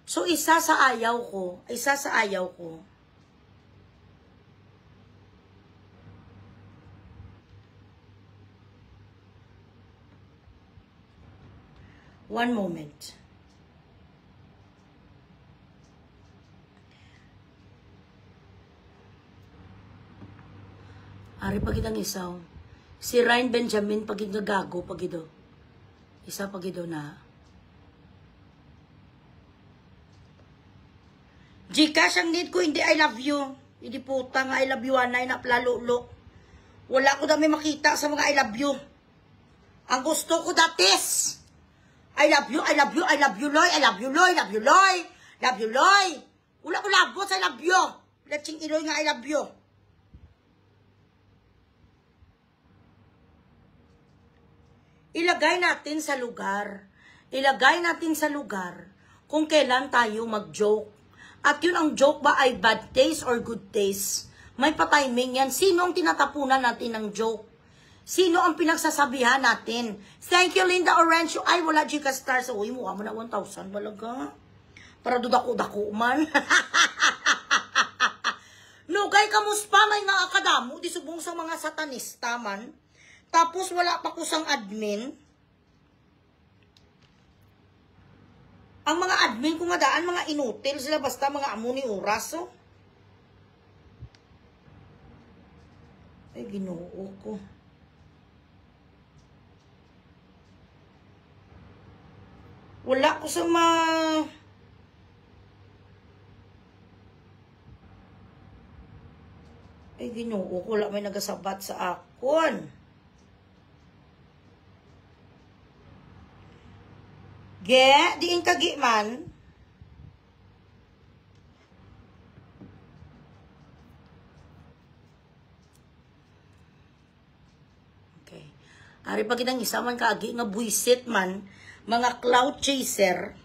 So, isa sa ayaw ko. One moment. Ari pagid ang isaw. Si Ryan Benjamin pagid nga gago pagido. Isa pagido na. Gcash ang need ko, hindi I love you. Hindi puta nga I love you, anay na plalulo. Wala ko dami makita sa mga I love you. Ang gusto ko datis. I love you, I love you, I love you, Loy. I love you, Loy, love you, Loy. Love you, Loy. Wala ko labot sa I love you. Leching Iloy nga I love you. Ilagay natin sa lugar. Ilagay natin sa lugar kung kailan tayo mag-joke. At yun ang joke ba ay bad taste or good taste? May pa-timing yan. Sino ang tinatapunan natin ng joke? Sino ang pinagsasabihan natin? Thank you, Linda Orange. Ay, wala Gcash stars. Uy, mukha mo na 1,000 balaga. Para dudako-dako man. Nugay kamuspa may nga akadamo. Di subong sa mga satanista man. Tapos wala pa kusang admin. Ang mga admin ko nga daan, mga inutil sila basta mga amo ni oras, oh. Ay, ginoo ko. Wala ko sa Ay, ginoo ko. Wala may nagasabat sa akon. Diin kagi man. Okay. Ari pag itang isa man kaagi nga buisit man, mga cloud chaser,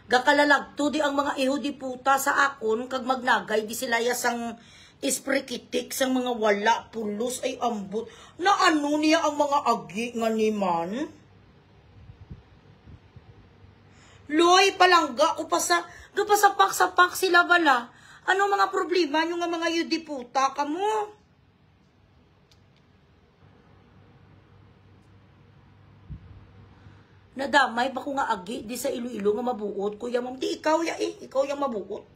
gakalalagto di ang mga ihudi puta sa akon, kag magnagay, di sila yasang isprikitik sang mga wala, pulos, ay ambot. Na ano niya ang mga agi nga ni man? Loy, palangga ko pa sa pak sila bala. Ano mga problema nyo nga mga yudi puta ka mo? Nadamay pa ko nga agi, di sa Iloilo nga mabuot. Kuya ma'am, di ikaw ya ikaw yung mabuot.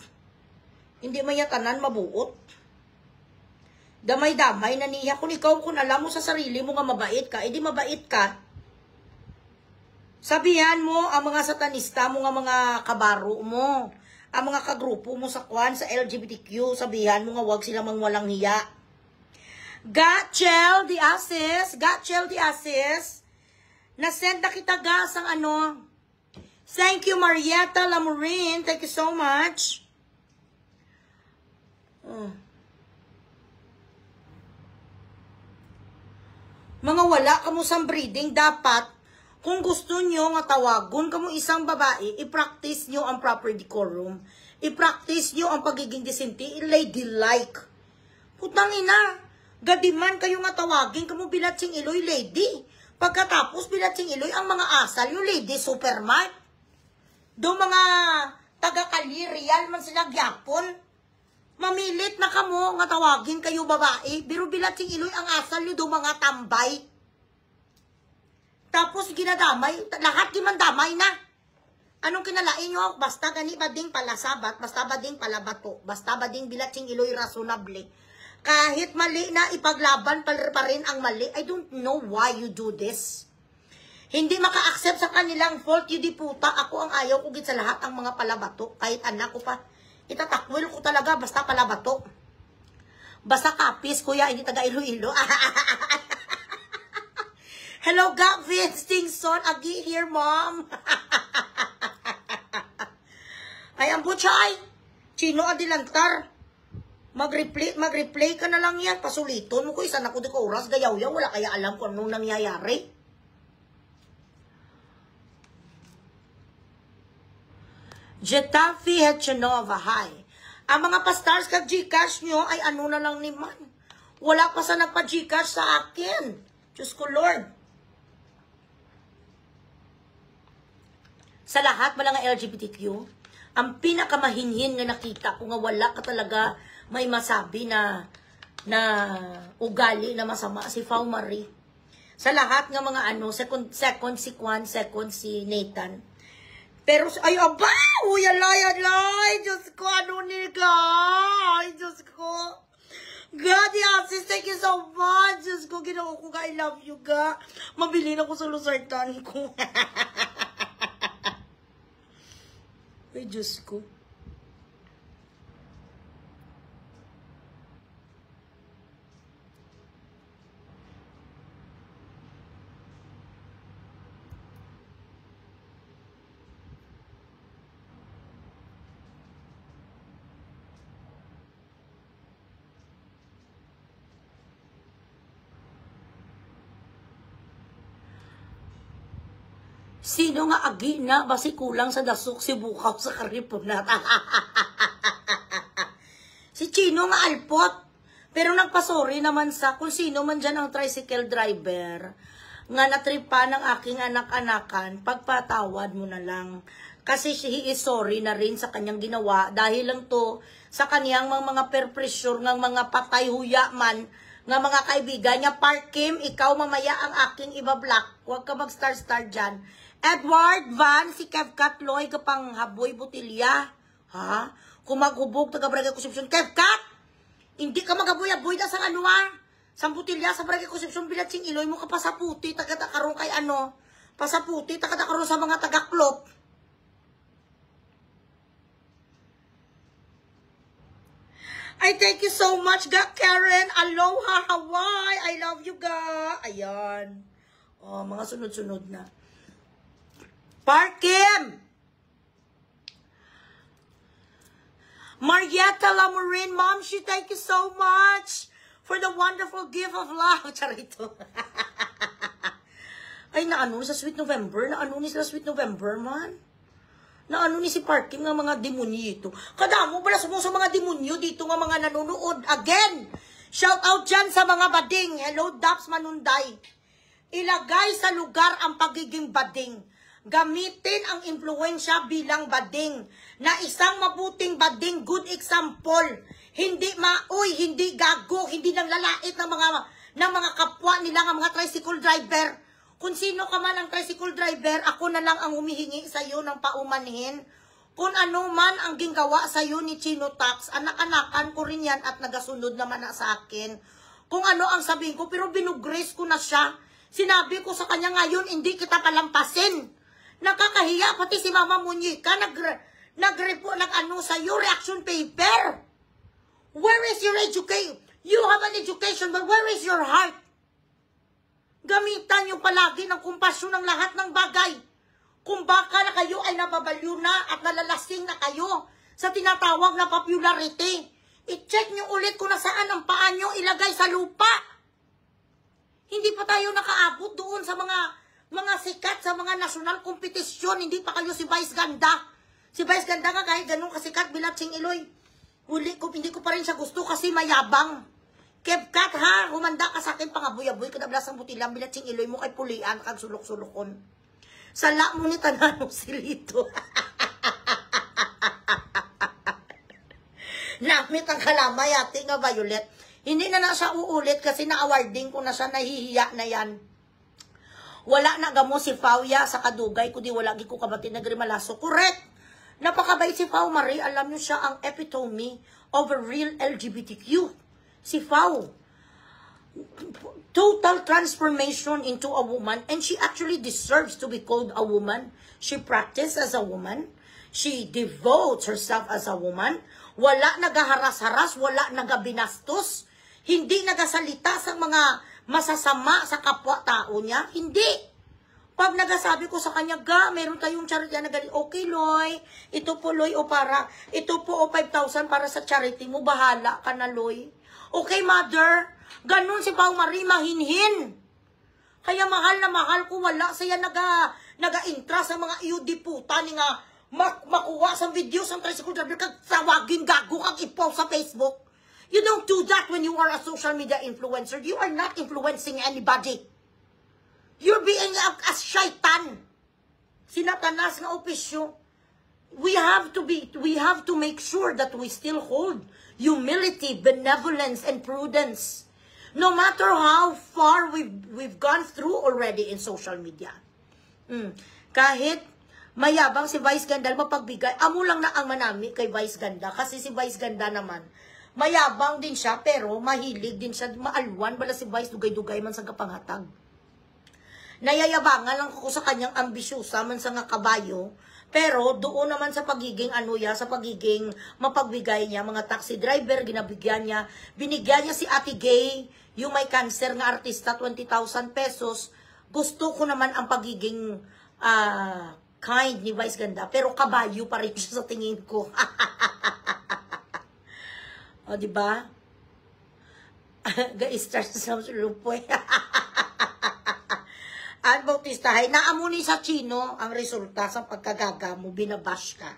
Hindi man ya tanan mabuot. Damay-damay na niya kung ikaw kung alam mo sa sarili mo nga mabait ka, edi mabait ka. Sabihan mo ang mga satanista mo nga mga kabaro mo, ang mga kagrupo mo sa kwan, sa LGBTQ, sabihan mo nga wag sila mangwalang hiya. Gotchel the Assis, nasend na kita gas ang ano. Thank you Marietta Lamorin, thank you so much. Mga wala ka mo sa breeding, dapat kung gusto nyo nga tawagon kamo isang babae, i-practice nyo ang proper decorum. I-practice nyo ang pagiging decente, ladylike. Putang ina, gadiman kayo nga tawagin kamo Bilatsing Iloy lady. Pagkatapos Bilatsing Iloy ang mga asal yung lady supermart. Do mga taga-Kali, real man sila gyapon. Mamilit na kamo nga tawagin kayo babae, pero Bilatsing Iloy ang asal nyo do mga tambay. Tapos ginadamay, lahat gimandamay na. Anong kinalain nyo? Basta gani ba ding palasabat, basta ba ding palabato, basta ba ding Bilatsing Iloy rasunable. Kahit mali na ipaglaban pa rin ang mali. I don't know why you do this. Hindi maka-accept sa kanilang fault, yun di puta. Ako ang ayaw ko git sa lahat ang mga palabato. Kahit anak ko pa. Itatakwil ko talaga basta palabato. Basta kapis, kuya, hindi taga Iloilo. Hello, God, Vince Stingson. Agi here, mom. Ay, ang butchay. Chino adilantar. Mag-replay ka na lang yan. Pasuliton mo ko, isa na ko di ko oras. Gayaw-yaw, wala kaya alam kung anong nangyayari. Getafe Hechanova, hi. Ang mga pa-stars kag Gcash nyo ay ano na lang ni man. Wala pa sa nagpa-Gcash sa akin. Diyos ko, Lord. Sa lahat, wala nga LGBTQ, ang pinakamahinhin na nakita ko nga wala ka talaga may masabi na ugali na masama si Fau Marie. Sa lahat ng mga second si Kwan, second si Nathan. Pero, ay, aba! Uy, alay! Diyos ko, ano ni ka? Ay, Diyos ko. God, Yasis, thank you so much. Diyos ko, ginawa ko ka, I love you, ga. Mabili na ko sa lusartan ko. Ay, Diyos ko. Sino nga agi na basi kulang sa dasok si bukaw sa karipunat? Si Chino nga alpot. Pero nagpasorry naman sa kung sino man dyan ang tricycle driver nga natripa ng aking anak-anakan, pagpatawad mo na lang. Kasi he is sorry na rin sa kanyang ginawa dahil lang to sa kanyang mga perpressure ng mga patay huya man nga mga kaibigan niya. Parkim, ikaw mamaya ang aking iba-block. Huwag ka mag-star-star dyan. Edward Van, si Kev Katloy, kapang haboy butilya. Ha? Kung maghubog, taga-Barangay Concepcion. Kev Kat! Hindi ka maghaboy-aboy na sa sa butilya, sa Barangay Concepcion, Bilatsing Iloy mo ka pa sa puti, taga-takaroon kay pasaputi, taga-takaroon sa mga taga-klop. I thank you so much, ga Karen. Aloha, Hawaii. I love you, ga. Ayan. Oh, mga sunod-sunod na. Parkim! Marietta Lamorin, Mom, she thank you so much for the wonderful gift of love. Charito. Ay, naano ni sa Sweet November? Naano ni sila Sweet November, man? Naano ni si Parkim nga mga demonyo ito? Kadamo pala sa mga demonyo dito nga mga nanonood. Again, shout out dyan sa mga bading. Hello, Daps Manunday. Ilagay sa lugar ang pagiging bading. Gamitin ang impluensya bilang bading. Na isang mabuting bading, good example. Hindi hindi gago, hindi nang lalait ng mga kapwa nila ng mga tricycle driver. Kung sino ka man ang tricycle driver, ako na lang ang humihingi sa iyo ng paumanhin. Kung ano man ang gingawa sa iyo ni Chino Tax, anak-anakan ko rin yan at nagasunod naman na sa akin. Kung ano ang sabihin ko, pero binugrace ko na siya. Sinabi ko sa kanya ngayon, hindi kita palampasin. Nakakahiya, pati si Mama Muñica, sa iyo, reaction paper. Where is your education? You have an education, but where is your heart? Gamitan niyo palagi ng kumpasyon ng lahat ng bagay. Kung baka na kayo ay nababalyo na at nalalasing na kayo sa tinatawag na popularity, i-check niyo ulit kung nasaan ang paa niyo ilagay sa lupa. Hindi pa tayo nakaabot doon sa mga sikat sa mga national kompetisyon. Hindi pa kayo si Vice Ganda. Si Vice Ganda nga kahit ganun kasikat, Bilatsing Iloy. Hindi ko pa rin siya gusto kasi mayabang. Kevkat ha, humanda ka sa akin pangaboy-aboy, kadablas ang butilang, Bilatsing Iloy mo kay pulian, kag sulok-sulokon. Sala mo ni tananong silito. Namit ang kalamay, ate nga Violet. Hindi na siya uulit kasi na-awarding ko na siya, nahihiya na yan. Wala na gamo si Fauya sa kadugay, kundi wala ko kabati na grimalaso. Correct! Napakabait si Fau Marie. Alam niyo siya ang epitome of a real LGBTQ. Si Fau. total transformation into a woman, and she actually deserves to be called a woman. She practices as a woman. She devotes herself as a woman. Wala nagaharas-haras, wala nagabinastos, hindi nagasalita sa mga masasama sa kapwa-tao niya. Hindi. Pag nagasabi ko sa kanya, meron tayong charity na galing. Okay, Loy. Ito po, Loy, o para. Ito po, o 5,000 para sa charity mo. Bahala ka na, Loy. Okay, Mother. Ganun si Pao Marie, mahinhin. Kaya mahal na mahal ko, wala siya naga-intra sa mga iudiputa ni nga makuha sa video sa tricycle driver kag tawagin gago kag i-post sa Facebook. You don't do that when you are a social media influencer. You are not influencing anybody. You're being a shaitan. Sinatanas nga opisyo. We have to make sure that we still hold humility, benevolence, and prudence. No matter how far we've gone through already in social media. Kahit mayabang si Vice Ganda mapagbigay, amo lang na ang manami kay Vice Ganda. Kasi si Vice Ganda naman, mayabang din siya, pero mahilig din siya, maalwan, bala si Vice, dugay-dugay man sa kapangatag. Nayayabangan lang ko sa kanyang ambisyosa man sa nga kabayo, pero doon naman sa pagiging sa pagiging mapagbigay niya, mga taxi driver, ginabigyan niya, binigyan niya si Ate Gay, yung may cancer nga artista, 20,000 pesos. Gusto ko naman ang pagiging kind ni Vice Ganda, pero kabayo pa rin siya sa tingin ko. O, diba? Ga-start sa lupoy. At Bautista, naamuni sa Chino ang resulta sa pagkagaga mo, binabash ka.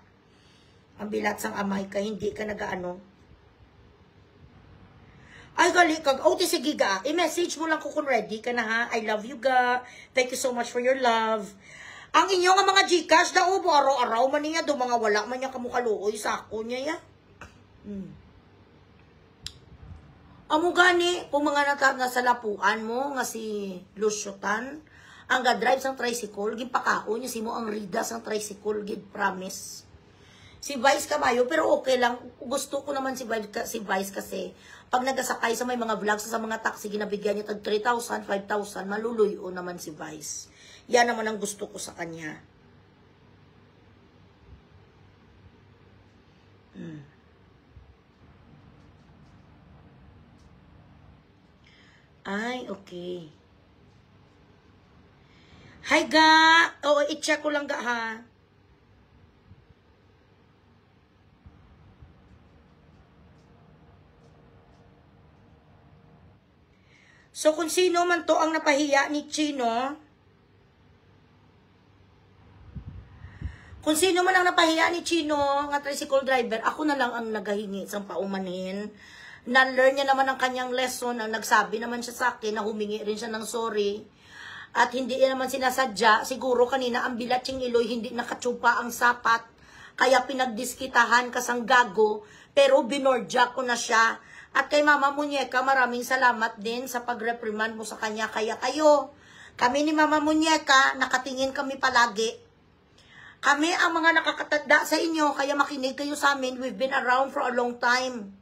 Ang bilat sang amay ka, hindi ka nagaano. Ay, gali kag, sige ga, i-message mo lang ko kung ready ka na ha. I love you ga. Thank you so much for your love. Ang inyong mga Gcash, daubo, araw-araw man niya, do mga wala man niya kamukaluoy, sako niya ya. Amo gani, kung mga nasa lapuan mo, nga si Lucio Tan, ang ga-drive sang tricycle, gipakao niya si mo ang rida sang tricycle, gid promise. Si Vice kabayo, pero okay lang. Gusto ko naman si Vice kasi pag nagasakay sa may mga vlogs sa mga taxi, ginabigyan niya tag 3,000, 5,000, maluluyo naman si Vice. Yan naman ang gusto ko sa kanya. Ay, okay. Hi, ga! Oo, i-check ko lang ga, ha? So, kung sino man to ang napahiya ni Chino, kung sino man ang napahiya ni Chino, nga tricycle driver, ako na lang ang nagahingi sa paumanhin. Na-learn niya naman ang kanyang lesson, ang nagsabi naman siya sa akin, na humingi rin siya ng sorry. At hindi naman sinasadya, siguro kanina ang bilatsing iloy, hindi nakatsupa ang sapat, kaya pinagdiskitahan kasang gago, pero binordya ko na siya. At kay Mama Muñeca, maraming salamat din sa pag-reprimand mo sa kanya, kaya kayo, kami ni Mama Muñeca, nakatingin kami palagi. Kami ang mga nakakatanda sa inyo, kaya makinig kayo sa amin, we've been around for a long time.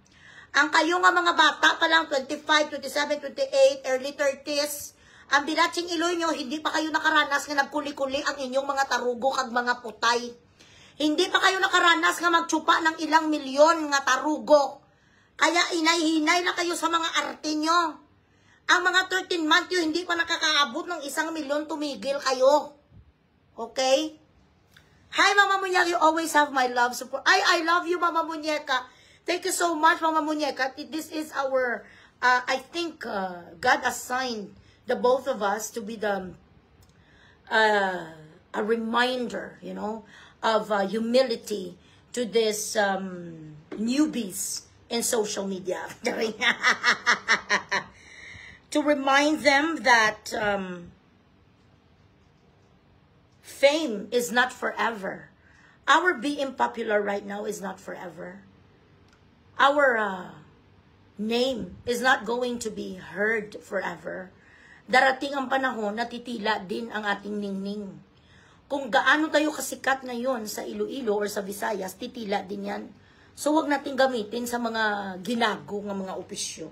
Ang kayo nga mga bata pa lang, 25, 27, 28, early 30s, ang bilatsing iloy nyo, hindi pa kayo nakaranas nga nagkuli-kuli ang inyong mga tarugo kag mga putay. Hindi pa kayo nakaranas nga magtsupa ng ilang milyon nga tarugo. Kaya inay-hinay na kayo sa mga arte nyo. Ang mga 13 month yun, hindi pa nakakaabot ng 1 milyon, tumigil kayo. Okay? Hi, Mama Muñeca, you always have my love support. I love you, Mama Muñeca. Thank you so much, Mama Muñeca. This is our, I think, God assigned the both of us to be the a reminder, you know, of humility to this newbies in social media. To remind them that fame is not forever. Our being popular right now is not forever. Our name is not going to be heard forever. Darating ang panahon na titila din ang ating ningning. Kung gaano tayo kasikat ngayon sa Iloilo or sa Visayas, titila din yan. So, wag natin gamitin sa mga ginago ng mga opisyo.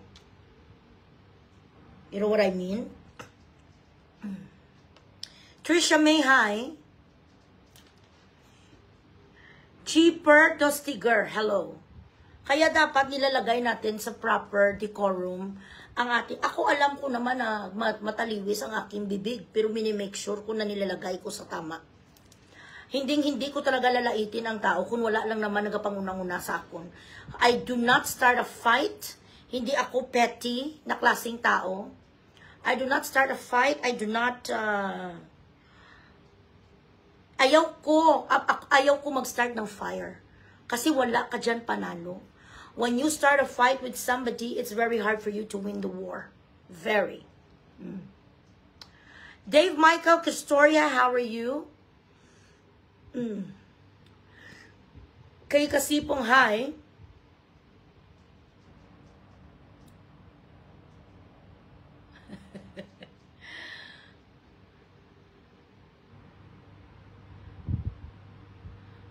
You know what I mean? Trisha May, hi. Cheaper Tostiger, hello. Kaya dapat nilalagay natin sa proper decorum ang ating... Ako alam ko naman na mataliwis ang aking bibig, pero minimake sure ko na nilalagay ko sa tama. Hindi ko talaga lalaitin ang tao kung wala lang naman nagapangunang-una sa akon. I do not start a fight. Hindi ako petty na klaseng tao. I do not start a fight. I do not... Ayaw ko mag-start ng fire. Kasi wala ka dyan panalo. When you start a fight with somebody, it's very hard for you to win the war. Very. Dave Michael Castoria, how are you? Kay Kasipong, hi.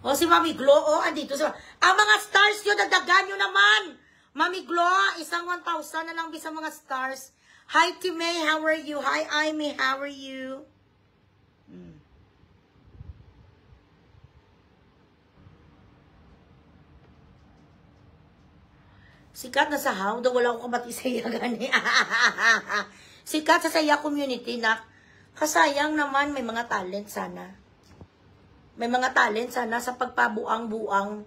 O si Mami Glo, andito sa... Ang mga stars nyo, dagdagan nyo naman. Mami Glo, isang 1,000 na lang bisa mga stars. Hi, Timay, how are you? Hi, Aimee, how are you? Sikat na sa how, daw wala akong kabati sa iya gani. Sikat sa saya community na kasayang naman may mga talent sana. May mga talent sana sa pagpabuang-buang,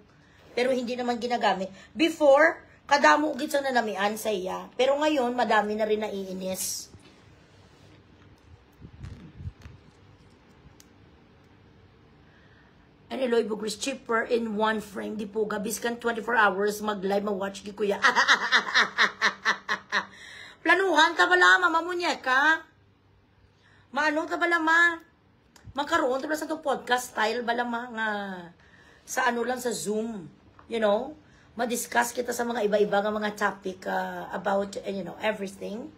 pero hindi naman ginagamit. Before, kadamo gid sa nanamian sa iya. Pero ngayon, madami na rin naiinis. And Eloy Bugris, cheaper in one frame. Di po, gabiskan 24 hours, mag-live, ma-watch di kuya. Planuhan ka bala, mama munyeka? Maano ka bala, ma? Magkaroon ito sa itong podcast style bala mga sa ano lang sa Zoom, you know, ma-discuss kita sa mga iba-iba nga mga topic about, you know, everything.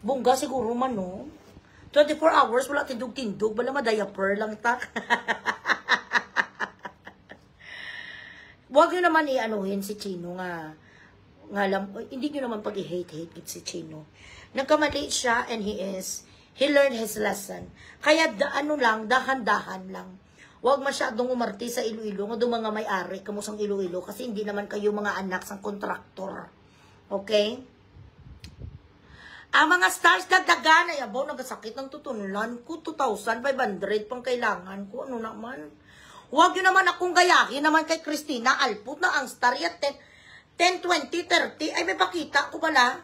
Bungga siguro man, no? 24 hours, wala tindog-tindog, bala ma-diaper lang ta. Huwag nyo naman i-anuhin si Chino nga hindi nyo naman pag-i-hate si Chino. Nagkamali siya and he learned his lesson. Kaya dahan-dahan lang. Huwag masyadong umarti sa Iloilo, nga doon mga may-ari, kamusang Iloilo, kasi hindi naman kayo mga anak sang kontraktor. Okay? Ang mga stars dagdagan, ay abaw, nagasakit ng tutunulan ko, 2,500 pang kailangan ko, ano naman? Huwag yun naman akong gayahin naman kay Christina Alput na ang star yat 10, 20, 30, ay may pakita ko bala.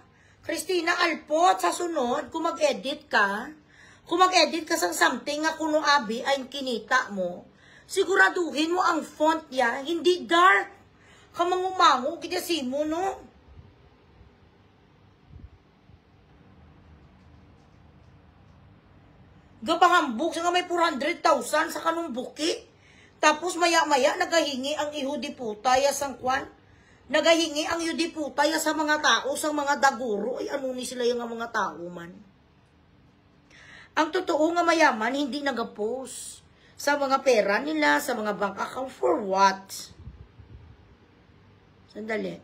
Christina Alpot, sa sunod, kung mag-edit ka sa something nga kuno abi ay kinita mo, siguraduhin mo ang font niya, hindi dark. Kamangumango, kinyasin mo, no? Gapangambuk, sa nga may 400,000 sa kanong buki. Tapos maya-maya, nagahingi ang ihudiputaya sang kwan. Nagahingi ang yudiputaya sa mga tao, sa mga daguro. Ay, ano ni sila yung mga tao man. Ang totoo nga mayaman, hindi nag-post sa mga pera nila, sa mga bank account. For what? Sandali.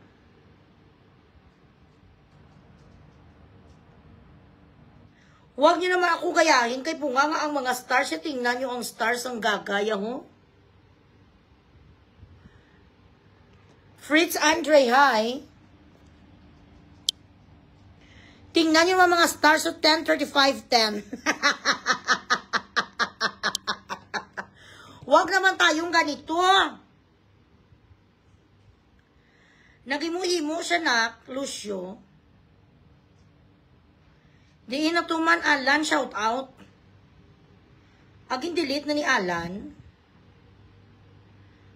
Huwag niyo naman ako gayahin kay punga nga ang mga stars. Tingnan niyo ang stars ang gagaya, ho. Fritz Andre, hi. Tingnan nyo mga stars of 10, 35, 10. Huwag naman tayong ganito. Naghimu-himo siya na, Lucio. Diin na tuman, Alan, shout out. Aging delete na ni Alan.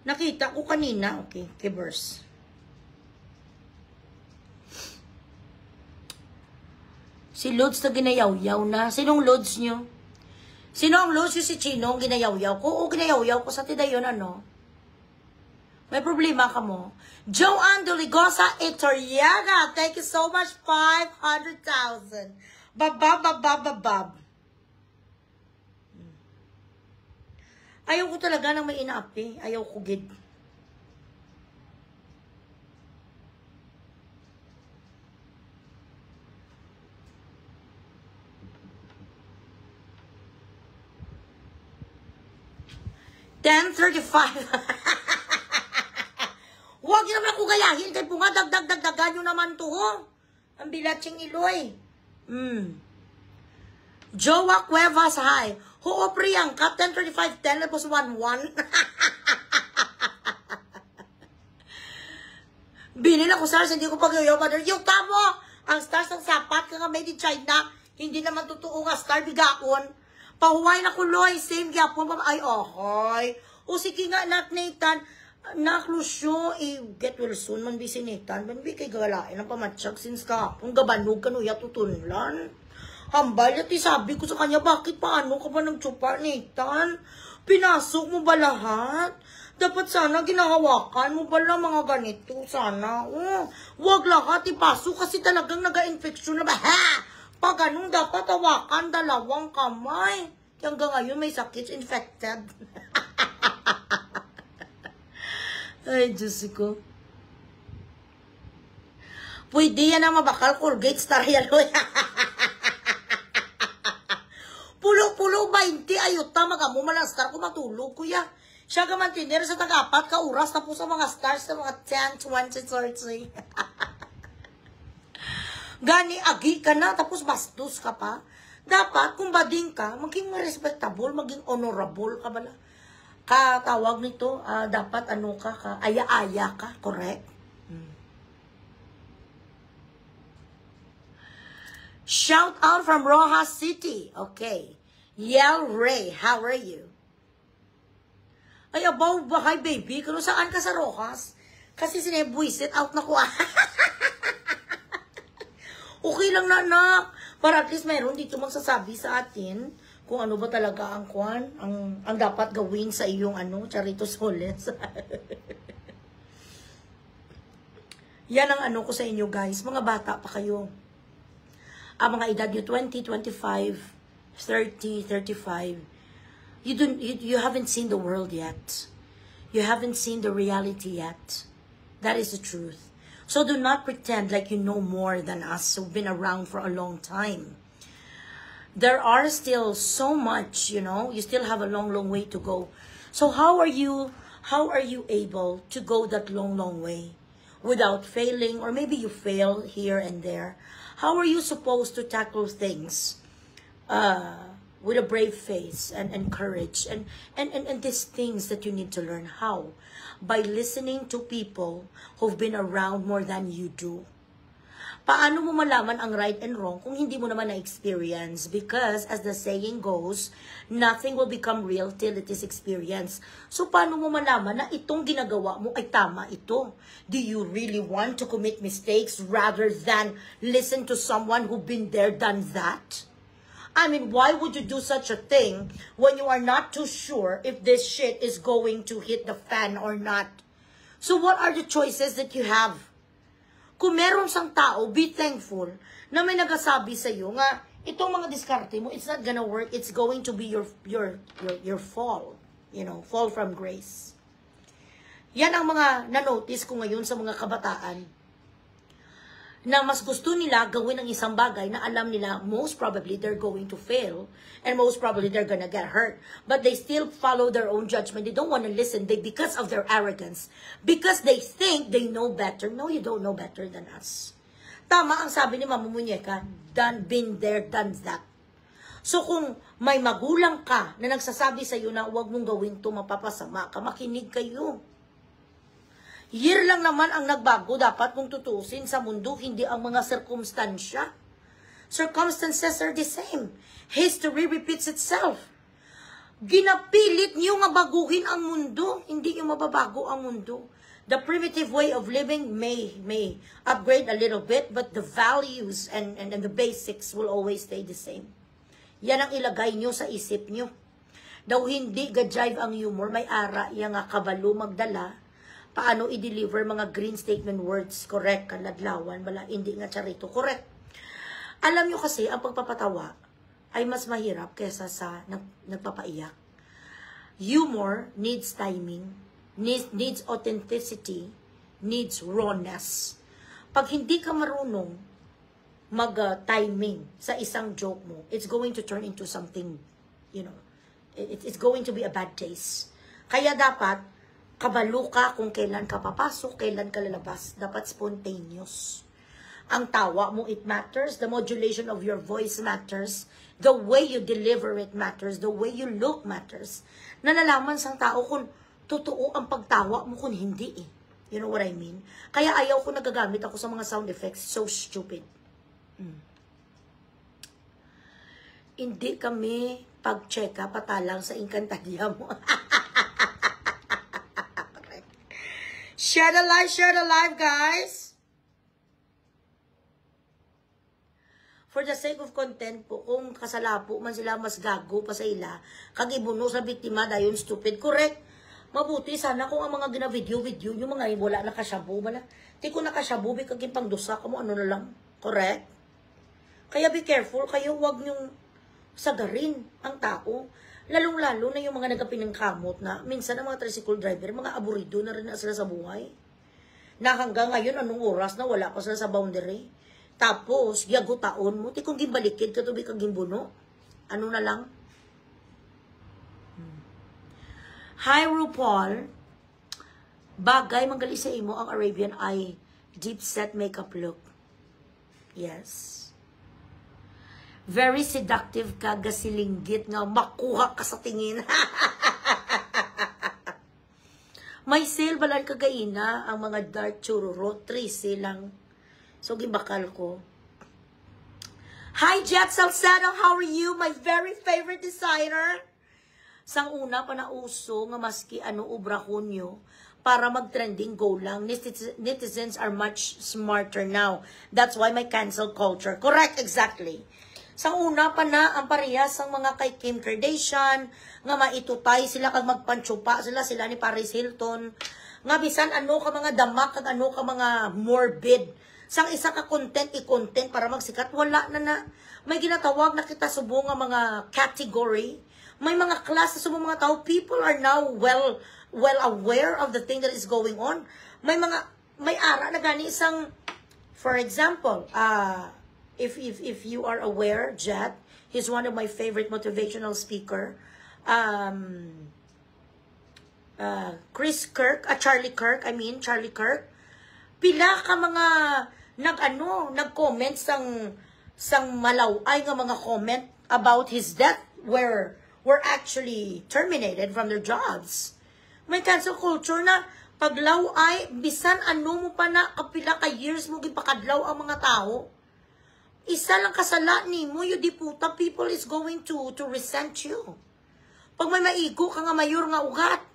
Nakita ko kanina. Okay, kibers. Si Lods na ginayaw-yaw na. Sinong Lods nyo? Sino ang Lods nyo? Si Chino ang ginayaw-yaw ko? O ginayaw-yaw ko sa tidayon, ano? May problema ka mo? Joanne Doligosa Itoriaga. Thank you so much. 500,000. Babab. Ayaw ko talaga nang may inaapi. Ayaw ko gid. 10:35. Huwag niyo naman ako gayahin. Kaya po nga, dagdagan nyo naman to, ho. Ang bilatsing iloy. Jowa Cuevas, hi. Oo, Priyanka, 10:35, 10, tapos 1-1. Binila ko, stars, hindi ko pag-yoyo, mother. Yung tamo, ang stars ng sapat, ka nga made in China, hindi naman totoo nga, star bigaon. Pahuway na kuloy, same gyapon, ay, ohoy. O sige nga, nak Nathan, naklusyo, get well soon, man busy Nathan, man kay galain ang pamatsyag, since ka, kung gabanog ka, nuya tutunlan. Hambal, at sabi ko sa kanya, bakit paano ka ba nagtsupa, Nathan? Pinasok mo ba lahat? Dapat sana ginahawakan mo pala mga ganito. Sana. Wag lahat ipasok kasi talagang naga-infection na ba? Ha! Pag ganun dapat hawakan dalawang kamay. Hanggang ngayon may sakit, infected. Ay, Diyos ko. Pwede yan ang mabakal Colgate Star Yaloy. Pulo-pulo 20 ayuta magamu malang star ko matulog kuya. Siya ka mantiner sa tag-apat ka oras na po sa mga stars sa mga 10, 20, 30. Gani agi ka na tapos bastos ka pa. Dapat kung bading ka, maging respectable, maging honorable ka bala. Katawag nito, dapat ano ka, aya-aya ka, correct? Shout out from Rojas City. Okay. Yel Ray, how are you? Ay, abaw, bahay, baby. Kung saan ka sa Rojas? Kasi sinebuisit out na ko. Okay lang na, anak. Para at least mayroon dito magsasabi sa atin kung ano ba talaga ang kwan, ang dapat gawin sa iyong Charitos Soles. Yan ang ko sa inyo, guys. Mga bata pa kayo. Ang mga edad nyo 20, 25, 30, 35. You haven't seen the world yet. You haven't seen the reality yet. That is the truth. So do not pretend like you know more than us who've been around for a long time. There are still so much, you still have a long, long way to go. So how are you able to go that long, long way without failing? Or maybe you fail here and there. How are you supposed to tackle things with a brave face and courage and these things that you need to learn? How? By listening to people who've been around more than you do. Paano mo malaman ang right and wrong kung hindi mo naman na-experience? Because as the saying goes, nothing will become real till it is experienced. So paano mo malaman na itong ginagawa mo ay tama ito? Do you really want to commit mistakes rather than listen to someone who've been there, done that? I mean, why would you do such a thing when you are not too sure if this shit is going to hit the fan or not? So what are the choices that you have? Kung meron sang tao, be thankful na may nagasabi sa iyo nga itong mga diskarte mo, it's not gonna work. It's going to be your fall. Fall from grace. Yan ang mga na-notice ko ngayon sa mga kabataan na mas gusto nila gawin ang isang bagay na alam nila most probably they're going to fail and most probably they're gonna get hurt. But they still follow their own judgment. They don't want to listen because of their arrogance. Because they think they know better. No, you don't know better than us. Tama ang sabi ni Mama Muñeca, been there, done that. So kung may magulang ka na nagsasabi sa iyo na huwag mong gawin to, mapapasama ka, makinig kayo. Year lang naman ang nagbago, dapat mong tutusin sa mundo, hindi ang mga sirkumstansya. Circumstances are the same. History repeats itself. Ginapilit niyo nga baguhin ang mundo, hindi niyo mababago ang mundo. The primitive way of living may upgrade a little bit, but the values and the basics will always stay the same. Yan ang ilagay niyo sa isip niyo. Daw hindi ga-jive ang humor, may ara yang nga kabalo magdala. Paano i-deliver mga green statement words, correct, kaladlawan, wala, hindi nga charito, correct. Alam nyo kasi, ang pagpapatawa ay mas mahirap kesa sa nagpapaiyak. Humor needs timing, needs authenticity, needs rawness. Pag hindi ka marunong mag-timing sa isang joke mo, it's going to turn into something, it's going to be a bad taste. Kaya dapat, kabalo ka kung kailan ka papasok, kailan ka lalabas. Dapat spontaneous. Ang tawa mo, it matters. The modulation of your voice matters. The way you deliver it matters. The way you look matters. Nalalaman sa tao kung totoo ang pagtawa mo kung hindi eh. You know what I mean? Kaya ayaw ko nagagamit ako sa mga sound effects. So stupid. Hindi kami pag-check-up patalang sa Encantadia mo. Share the live, guys. For the sake of content po, kung kasalapo man sila mas gago pa sa ila, kagibuno sa biktima dayon stupid. Correct. Mabuti sana kung ang mga gina-video, yung mga wala na kasyabu man. Di ko nakasyabu, bigagin pang dusa ka mo, ano na lang. Correct? Kaya be careful, kayo wag nyong sagarin ang tao. Lalong-lalo na yung mga nagapinangkamot na minsan ang mga tricycle driver, mga aburido na rin na sila sa buhay. Na hanggang ngayon, anong oras na wala pa sila sa boundary. Tapos, yago taon mo, di kung gibalikid ka to, bigagin buno. Ano na lang? Hi, RuPaul. Bagay, manggali sa imo ang Arabian Eye deep set makeup look. Yes. Very seductive ka, gasilinggit nga, makuha ka sa tingin. May sale balan kagaina ang mga dark churro, 3 silang. So, gibakal ko. Hi, Jet Salcedo, how are you? My very favorite designer. Sang una pa na uso nga maski ano ubrahon nyo para mag-trending go lang. Netizens are much smarter now. That's why may cancel culture. Correct, exactly. Sang una pa na ang parehas ang mga kay Kim Kardashian nga maitutay sila kag magpantsupa sila ni Paris Hilton. Nga bisan ano ka mga damak kag ano ka mga morbid. Sang isa ka content i-content para magsikat wala na. May ginatawag na kita subo nga mga category. May mga klase sa mga tao, people are now well aware of the thing that is going on. May ara na gani isang, for example, if you are aware, Jet, he's one of my favorite motivational speaker. Charlie Kirk. Pila ka mga nag-comment sang malaway nga mga comment about his death were actually terminated from their jobs. May cancel culture na paglaw ay bisan ano mo pa na kapila ka years mo gipakadlaw ang mga tao. Isa lang kasala nimo yung diputa, people is going to resent you. Pag may maigo ka nga mayor nga ugat,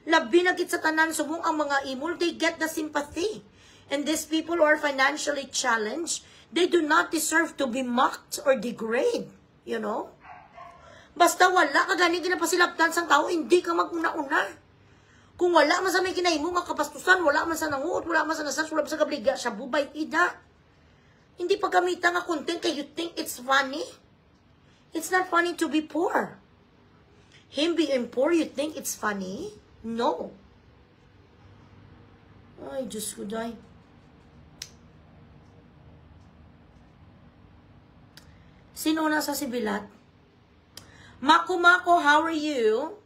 labi na git sa tanan subong ang mga imol, they get the sympathy. And these people who are financially challenged, they do not deserve to be mocked or degraded, you know? Basta wala ka gani ginapasilaptan sang tao, hindi ka mag-una-una. Kung wala man sa may kinahimo nga kapastusan, wala man sa nanguot, wala man sa nasas, wala man sa kabliga, siya bubay, ida. Hindi pagkamita nga content kay you think it's funny. It's not funny to be poor. Him being poor, you think it's funny? No. Ay, Diyos ko, day. Sino na sa sibilat? Mako, how are you?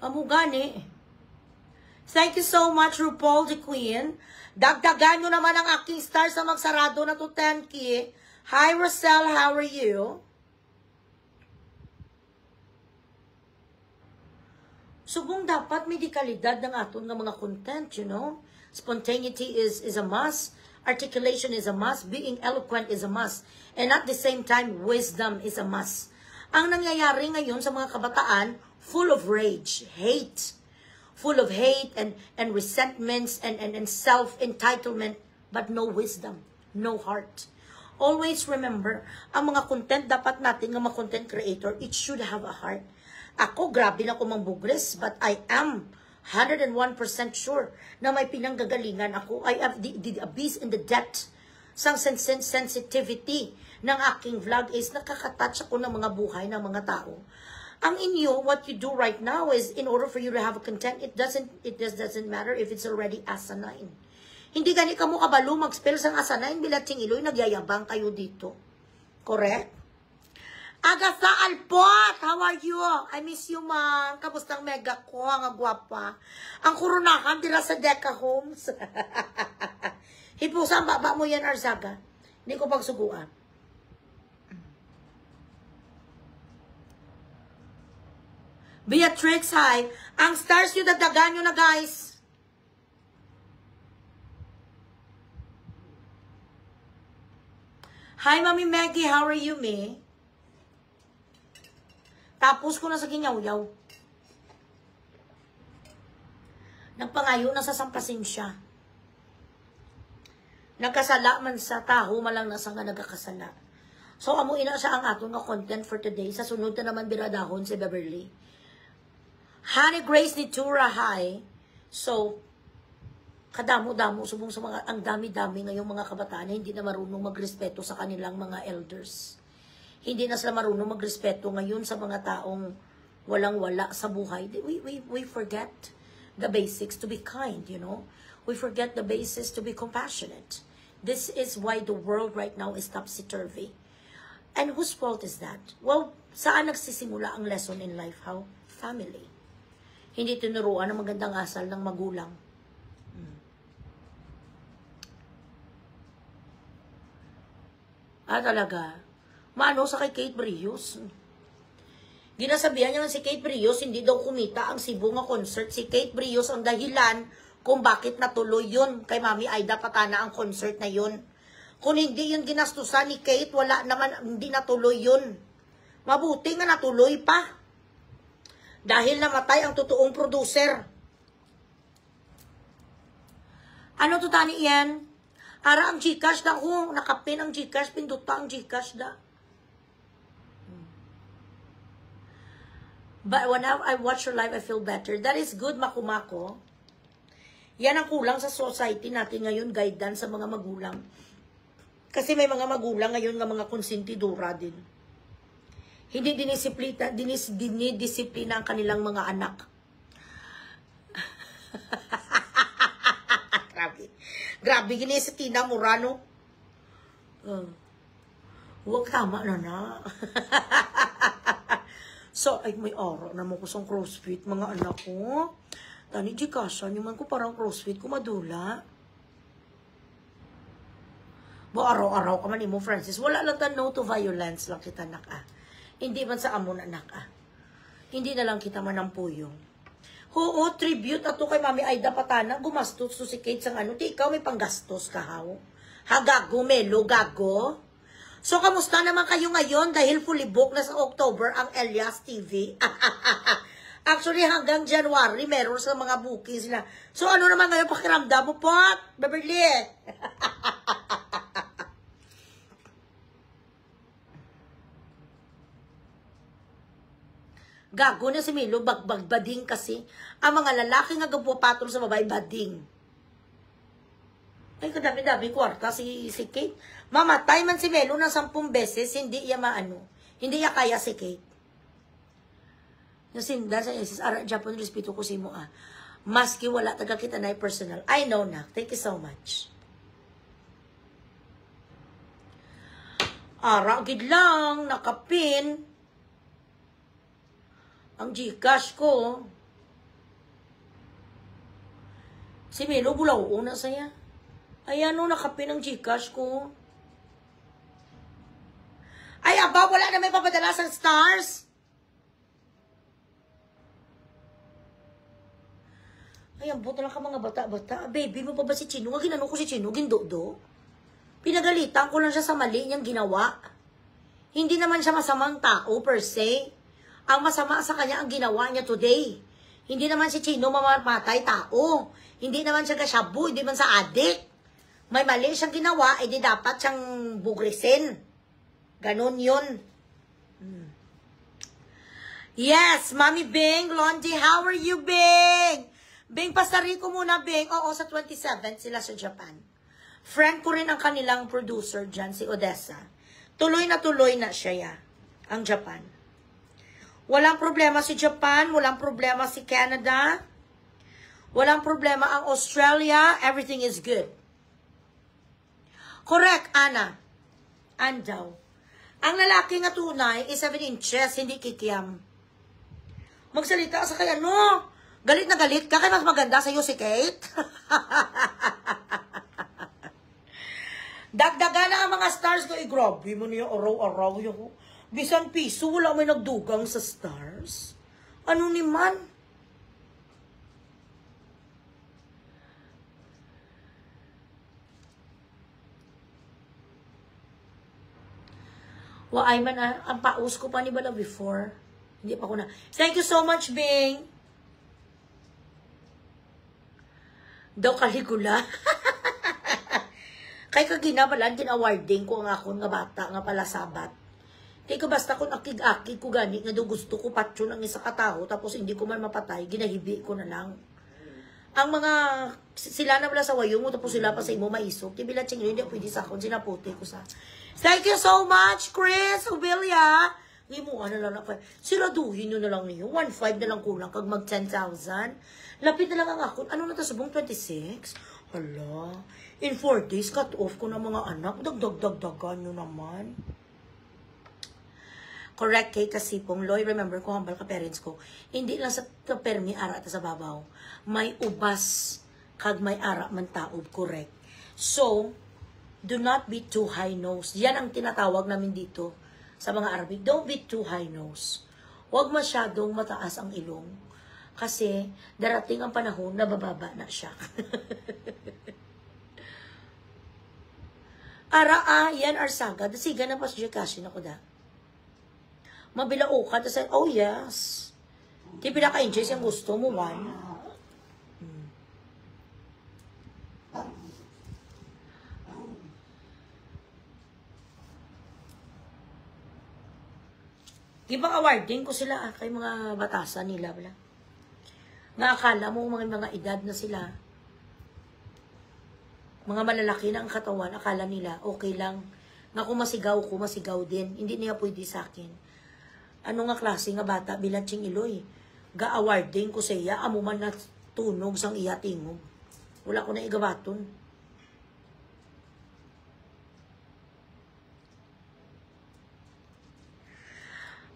Amugani. Thank you so much, RuPaul the Queen. Dagdagan nyo naman ang aking star sa magsarado na to 10K. Hi, Rosel, how are you? Subong dapat may dekalidad ng aton ng mga content, you know? Spontaneity is a must. Articulation is a must. Being eloquent is a must. And at the same time, wisdom is a must. Ang nangyayari ngayon sa mga kabataan, full of rage, hate. Full of hate and resentments and self-entitlement, but no wisdom, no heart. Always remember, ang mga content dapat natin ng mga content creator, it should have a heart. Ako, grabe na ko mang bugres, but I am 101% sure na may pinanggagalingan ako. I have the abyss in the depth sang sensitivity ng aking vlog is nakakatouch ako ng mga buhay ng mga tao. Ang inyo, what you do right now is in order for you to have a content, it doesn't matter if it's already asinine. Hindi gani ka mo kabalo mag-spell sang asinine bilating iloy, nagyayabang kayo dito. Correct? Agatha Alpot, how how are you? I miss you, man. Kamusta ang mega ko? Ang gwapa. Ang kurunakan, dira sa Deca Homes. Hipusan, baba mo yan, Arzaga. Hindi ko pagsuguan. Beatrix, hi. Ang stars nyo, dagdagan nyo na, guys. Hi, Mami Maggie. How are you, me? Tapos ko na sa ginyaw-yaw. Nagpangayo na sa sampasin siya. Nagkasala man sa taho, malang nasa nga nagkakasala. So, amo ina siya ang atong nga content for today. Sa sunod na naman biradahon si Beverly. Honey Grace ni Tura, hi. So, kadamo-damo, subong sa mga, ang dami-dami ngayong mga kabataan na hindi na marunong magrespeto sa kanilang mga elders. Hindi na sila marunong magrespeto ngayon sa mga taong walang-wala sa buhay. We forget the basics to be kind, you know. We forget the basics to be compassionate. This is why the world right now is topsy-turvy. And whose fault is that? Well, saan nagsisimula ang lesson in life? How? Family. Hindi tinuruan ang magandang asal ng magulang. Talaga. Maano sa kay Kate Brios? Ginasabihan niya si Kate Brios, hindi daw kumita ang Cebu nga concert. Si Kate Brios ang dahilan kung bakit natuloy yun. Kay Mami Aida Patana ang concert na yun. Kung hindi yun ginastusan ni Kate, wala naman, hindi natuloy yun. Mabuti nga natuloy pa. Dahil namatay ang totoong producer. Ano to tani yan? Ara ang Gcash na ko. Nakapin ang Gcash. Pinduta ang Gcash na. But when I watch your live, I feel better. That is good, Makumako. Yan ang kulang sa society natin ngayon, guidance sa mga magulang. Kasi may mga magulang ngayon nga mga konsentidura din. Hindi dinidisiplina ang kanilang mga anak. Grabe gini si Tina Murano. Huwag tama na. So, ay may araw na mo ko sa CrossFit, mga anak ko. Tani, Gcash, yung man ko parang CrossFit ko madula. Bo araw-araw ka man mo, Francis. Wala lang ta no to violence lang kita, anak Hindi man sa amon, anak Hindi na lang kita manampuyong. Oo, tribute ato kay Mami Aida Patana. Gumastos to si Kate sang ano. Di ikaw may panggastos ka, how? Gago, Melo, gago. So, kamusta naman kayo ngayon? Dahil fully booked na sa October ang Elias TV. Actually, hanggang January, meron sa mga bookings sila. So, ano naman ngayon pakiramdam mo, Pot? Beverly? Gago na si Milo, bading kasi. Ang mga lalaki nga gagpapatol sa babae, bading. Ay, kadami-dami kwarta si Kate. Mamatay man si Melo ng 10 beses, hindi iya maano. Hindi iya kaya si Kate. Nasinda sa isis, Japon, respeto ko si mo Maski wala, taga kita na personal. I know na. Thank you so much. Gid lang, nakapin. Ang Gcash ko. Si Melo, bulaw una saya. Ayan o, nakapin ang Gcash ko. Ay, aba, wala na may papadala sa stars. Ay, ang buto lang ka mga bata-bata. Baby mo pa ba si Chino? Ginano ko si Chino, gindodo. Pinagalitan ko lang siya sa mali niyang ginawa. Hindi naman siya masamang tao per se. Ang masama sa kanya ang ginawa niya today. Hindi naman si Chino mamamatay tao. Hindi naman siya kasyabu, hindi man sa adik. May mali siyang ginawa, edi dapat siyang bugrisin. Ganon yun. Yes, Mami Bing, Londi, how are you, Bing? Bing, pasari ko muna, Bing. Oo, sa 27th sila sa Japan. Friend ko rin ang kanilang producer dyan, si Odessa. Tuloy na siya, ang Japan. Walang problema si Japan, walang problema si Canada, walang problema ang Australia, everything is good. Correct, Ana. Andaw. Ang lalaki nga tunay is 7 inches, hindi kikiam. Magsalita sa kaya, no? Galit na galit ka, kaya mas maganda sa'yo si Kate. Dagdagan na ang mga stars ko. Grabe mo niya, araw-araw yung bisan piso, wala may nagdugang sa stars. Ano ni man? Ay man, ang paus ko pa ni Bala before. Hindi pa ko na. Thank you so much, Bing. Daw kaligula. Kay kaginabalan, din-awarding ko ang akong nga bata, nga pala sabat. Kaya ko basta kung akig-akig ko gani, nga do gusto ko patyo ng isa katao, tapos hindi ko man mapatay, ginahibi ko na lang. Ang mga, sila na wala sa wayong mo, tapos sila pa sa imo maisog. Tibila ching hindi pwede sa akon, sinaputi ko sa. Thank you so much, Chris Ubelia. Hindi mo, ano lang na pa. Siraduhin nyo na lang niyo. 1.5 na lang kulang, kag mag 10,000. Lapit na lang ang akon. Ano na ito, subong 26? Hala. In 4 days, cut off ko ng mga anak. Dagdagan nyo naman. Correct kay Kasipong. Loy, remember ko, hambal ka parents ko. Hindi lang sa permi ara at sa babaw. May ubas kag may ara man taob. Correct. So, do not be too high-nosed. Yan ang tinatawag namin dito sa mga Arabic. Don't be too high-nosed. Huwag masyadong mataas ang ilong. Kasi darating ang panahon na bababa na siya. Yan arsaga. Dasiga na pas siya kasi na ko da. Mabilao ka. Oh yes. Di pinaka-enjoy siyang gusto mo, one. Ibang awarding ko sila kay mga batasan nila. Wala. Nga akala mo mga edad na sila. Mga malalaki na ang katawan, akala nila okay lang. Nga kung masigaw ko, masigaw din. Hindi niya pwede sa akin. Ano nga klase nga bata, bilatsing iloy. Ga-awarding ko sa iya, amo man na tunog sang iya tingog. Wala ko na igabaton.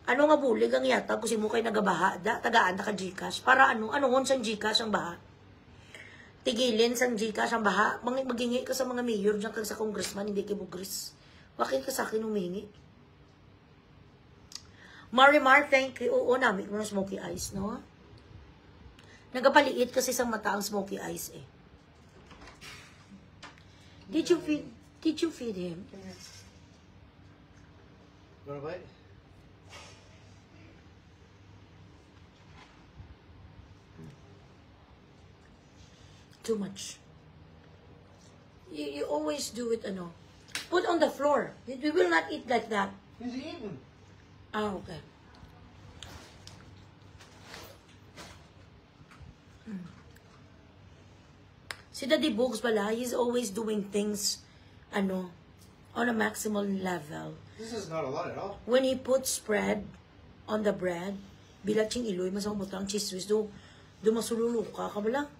Ano nga bulig ang yata kung si mo kayo nagabaha da, tagaan na ka Gcash. Para ano hon sang Gcash ang baha? Tigilin sang Gcash ang baha. Magingi ka sa mga mayor dyan kag sa congressman, hindi kay Bugris. Bakit ka sa akin humingi? Marimar, thank you. Oo, namin ko ng smoky eyes, no? Nagapaliit kasi sa mata ang smoky eyes, eh. Did you feed him? Want a bite? Too much. You always do it, ano. Put on the floor. We will not eat like that. He's eating. Ah, okay. Si Daddy Bugs pala, he's always doing things, ano, on a maximum level. This is not a lot at all. When he puts spread on the bread, bilatsing iloy, masamutang cheese whiz, do masululu ka bala?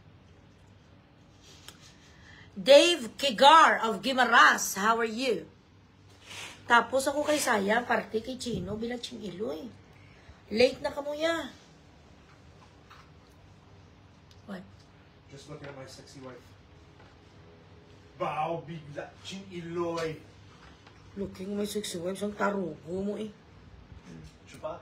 Dave Kigar of Guimaras, how are you? Tapos ako kay Saya, parte kay Chino, bilatsing iloy. Late na kamuya. What? Just looking at my sexy wife. Bao bigla ching iloy. Looking my sexy wife, sang tarugo mo eh. Chupa?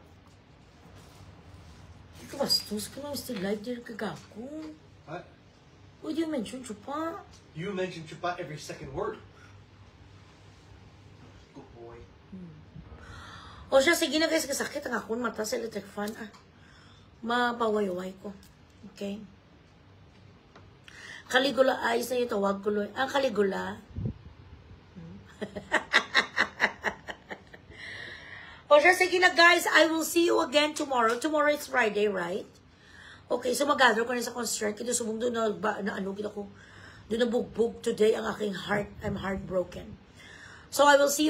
Ikaw bastos ka na, still live there kagako. What? Why do you mention chupa? You mention chupa every second word. Good boy. O siya, sige na guys, kasakit ang akong mata sa electric fan. Mapaway-way ko. Okay? Caligula eyes na yung tawag ko. Ang Caligula. O siya, sige na guys, I will see you again tomorrow. Tomorrow is Friday, right? Okay, so mag-gather ko na sa concert. Kito subong doon na ano, kita ko. Doon na bugbog today ang aking heart. I'm heartbroken. So I will see you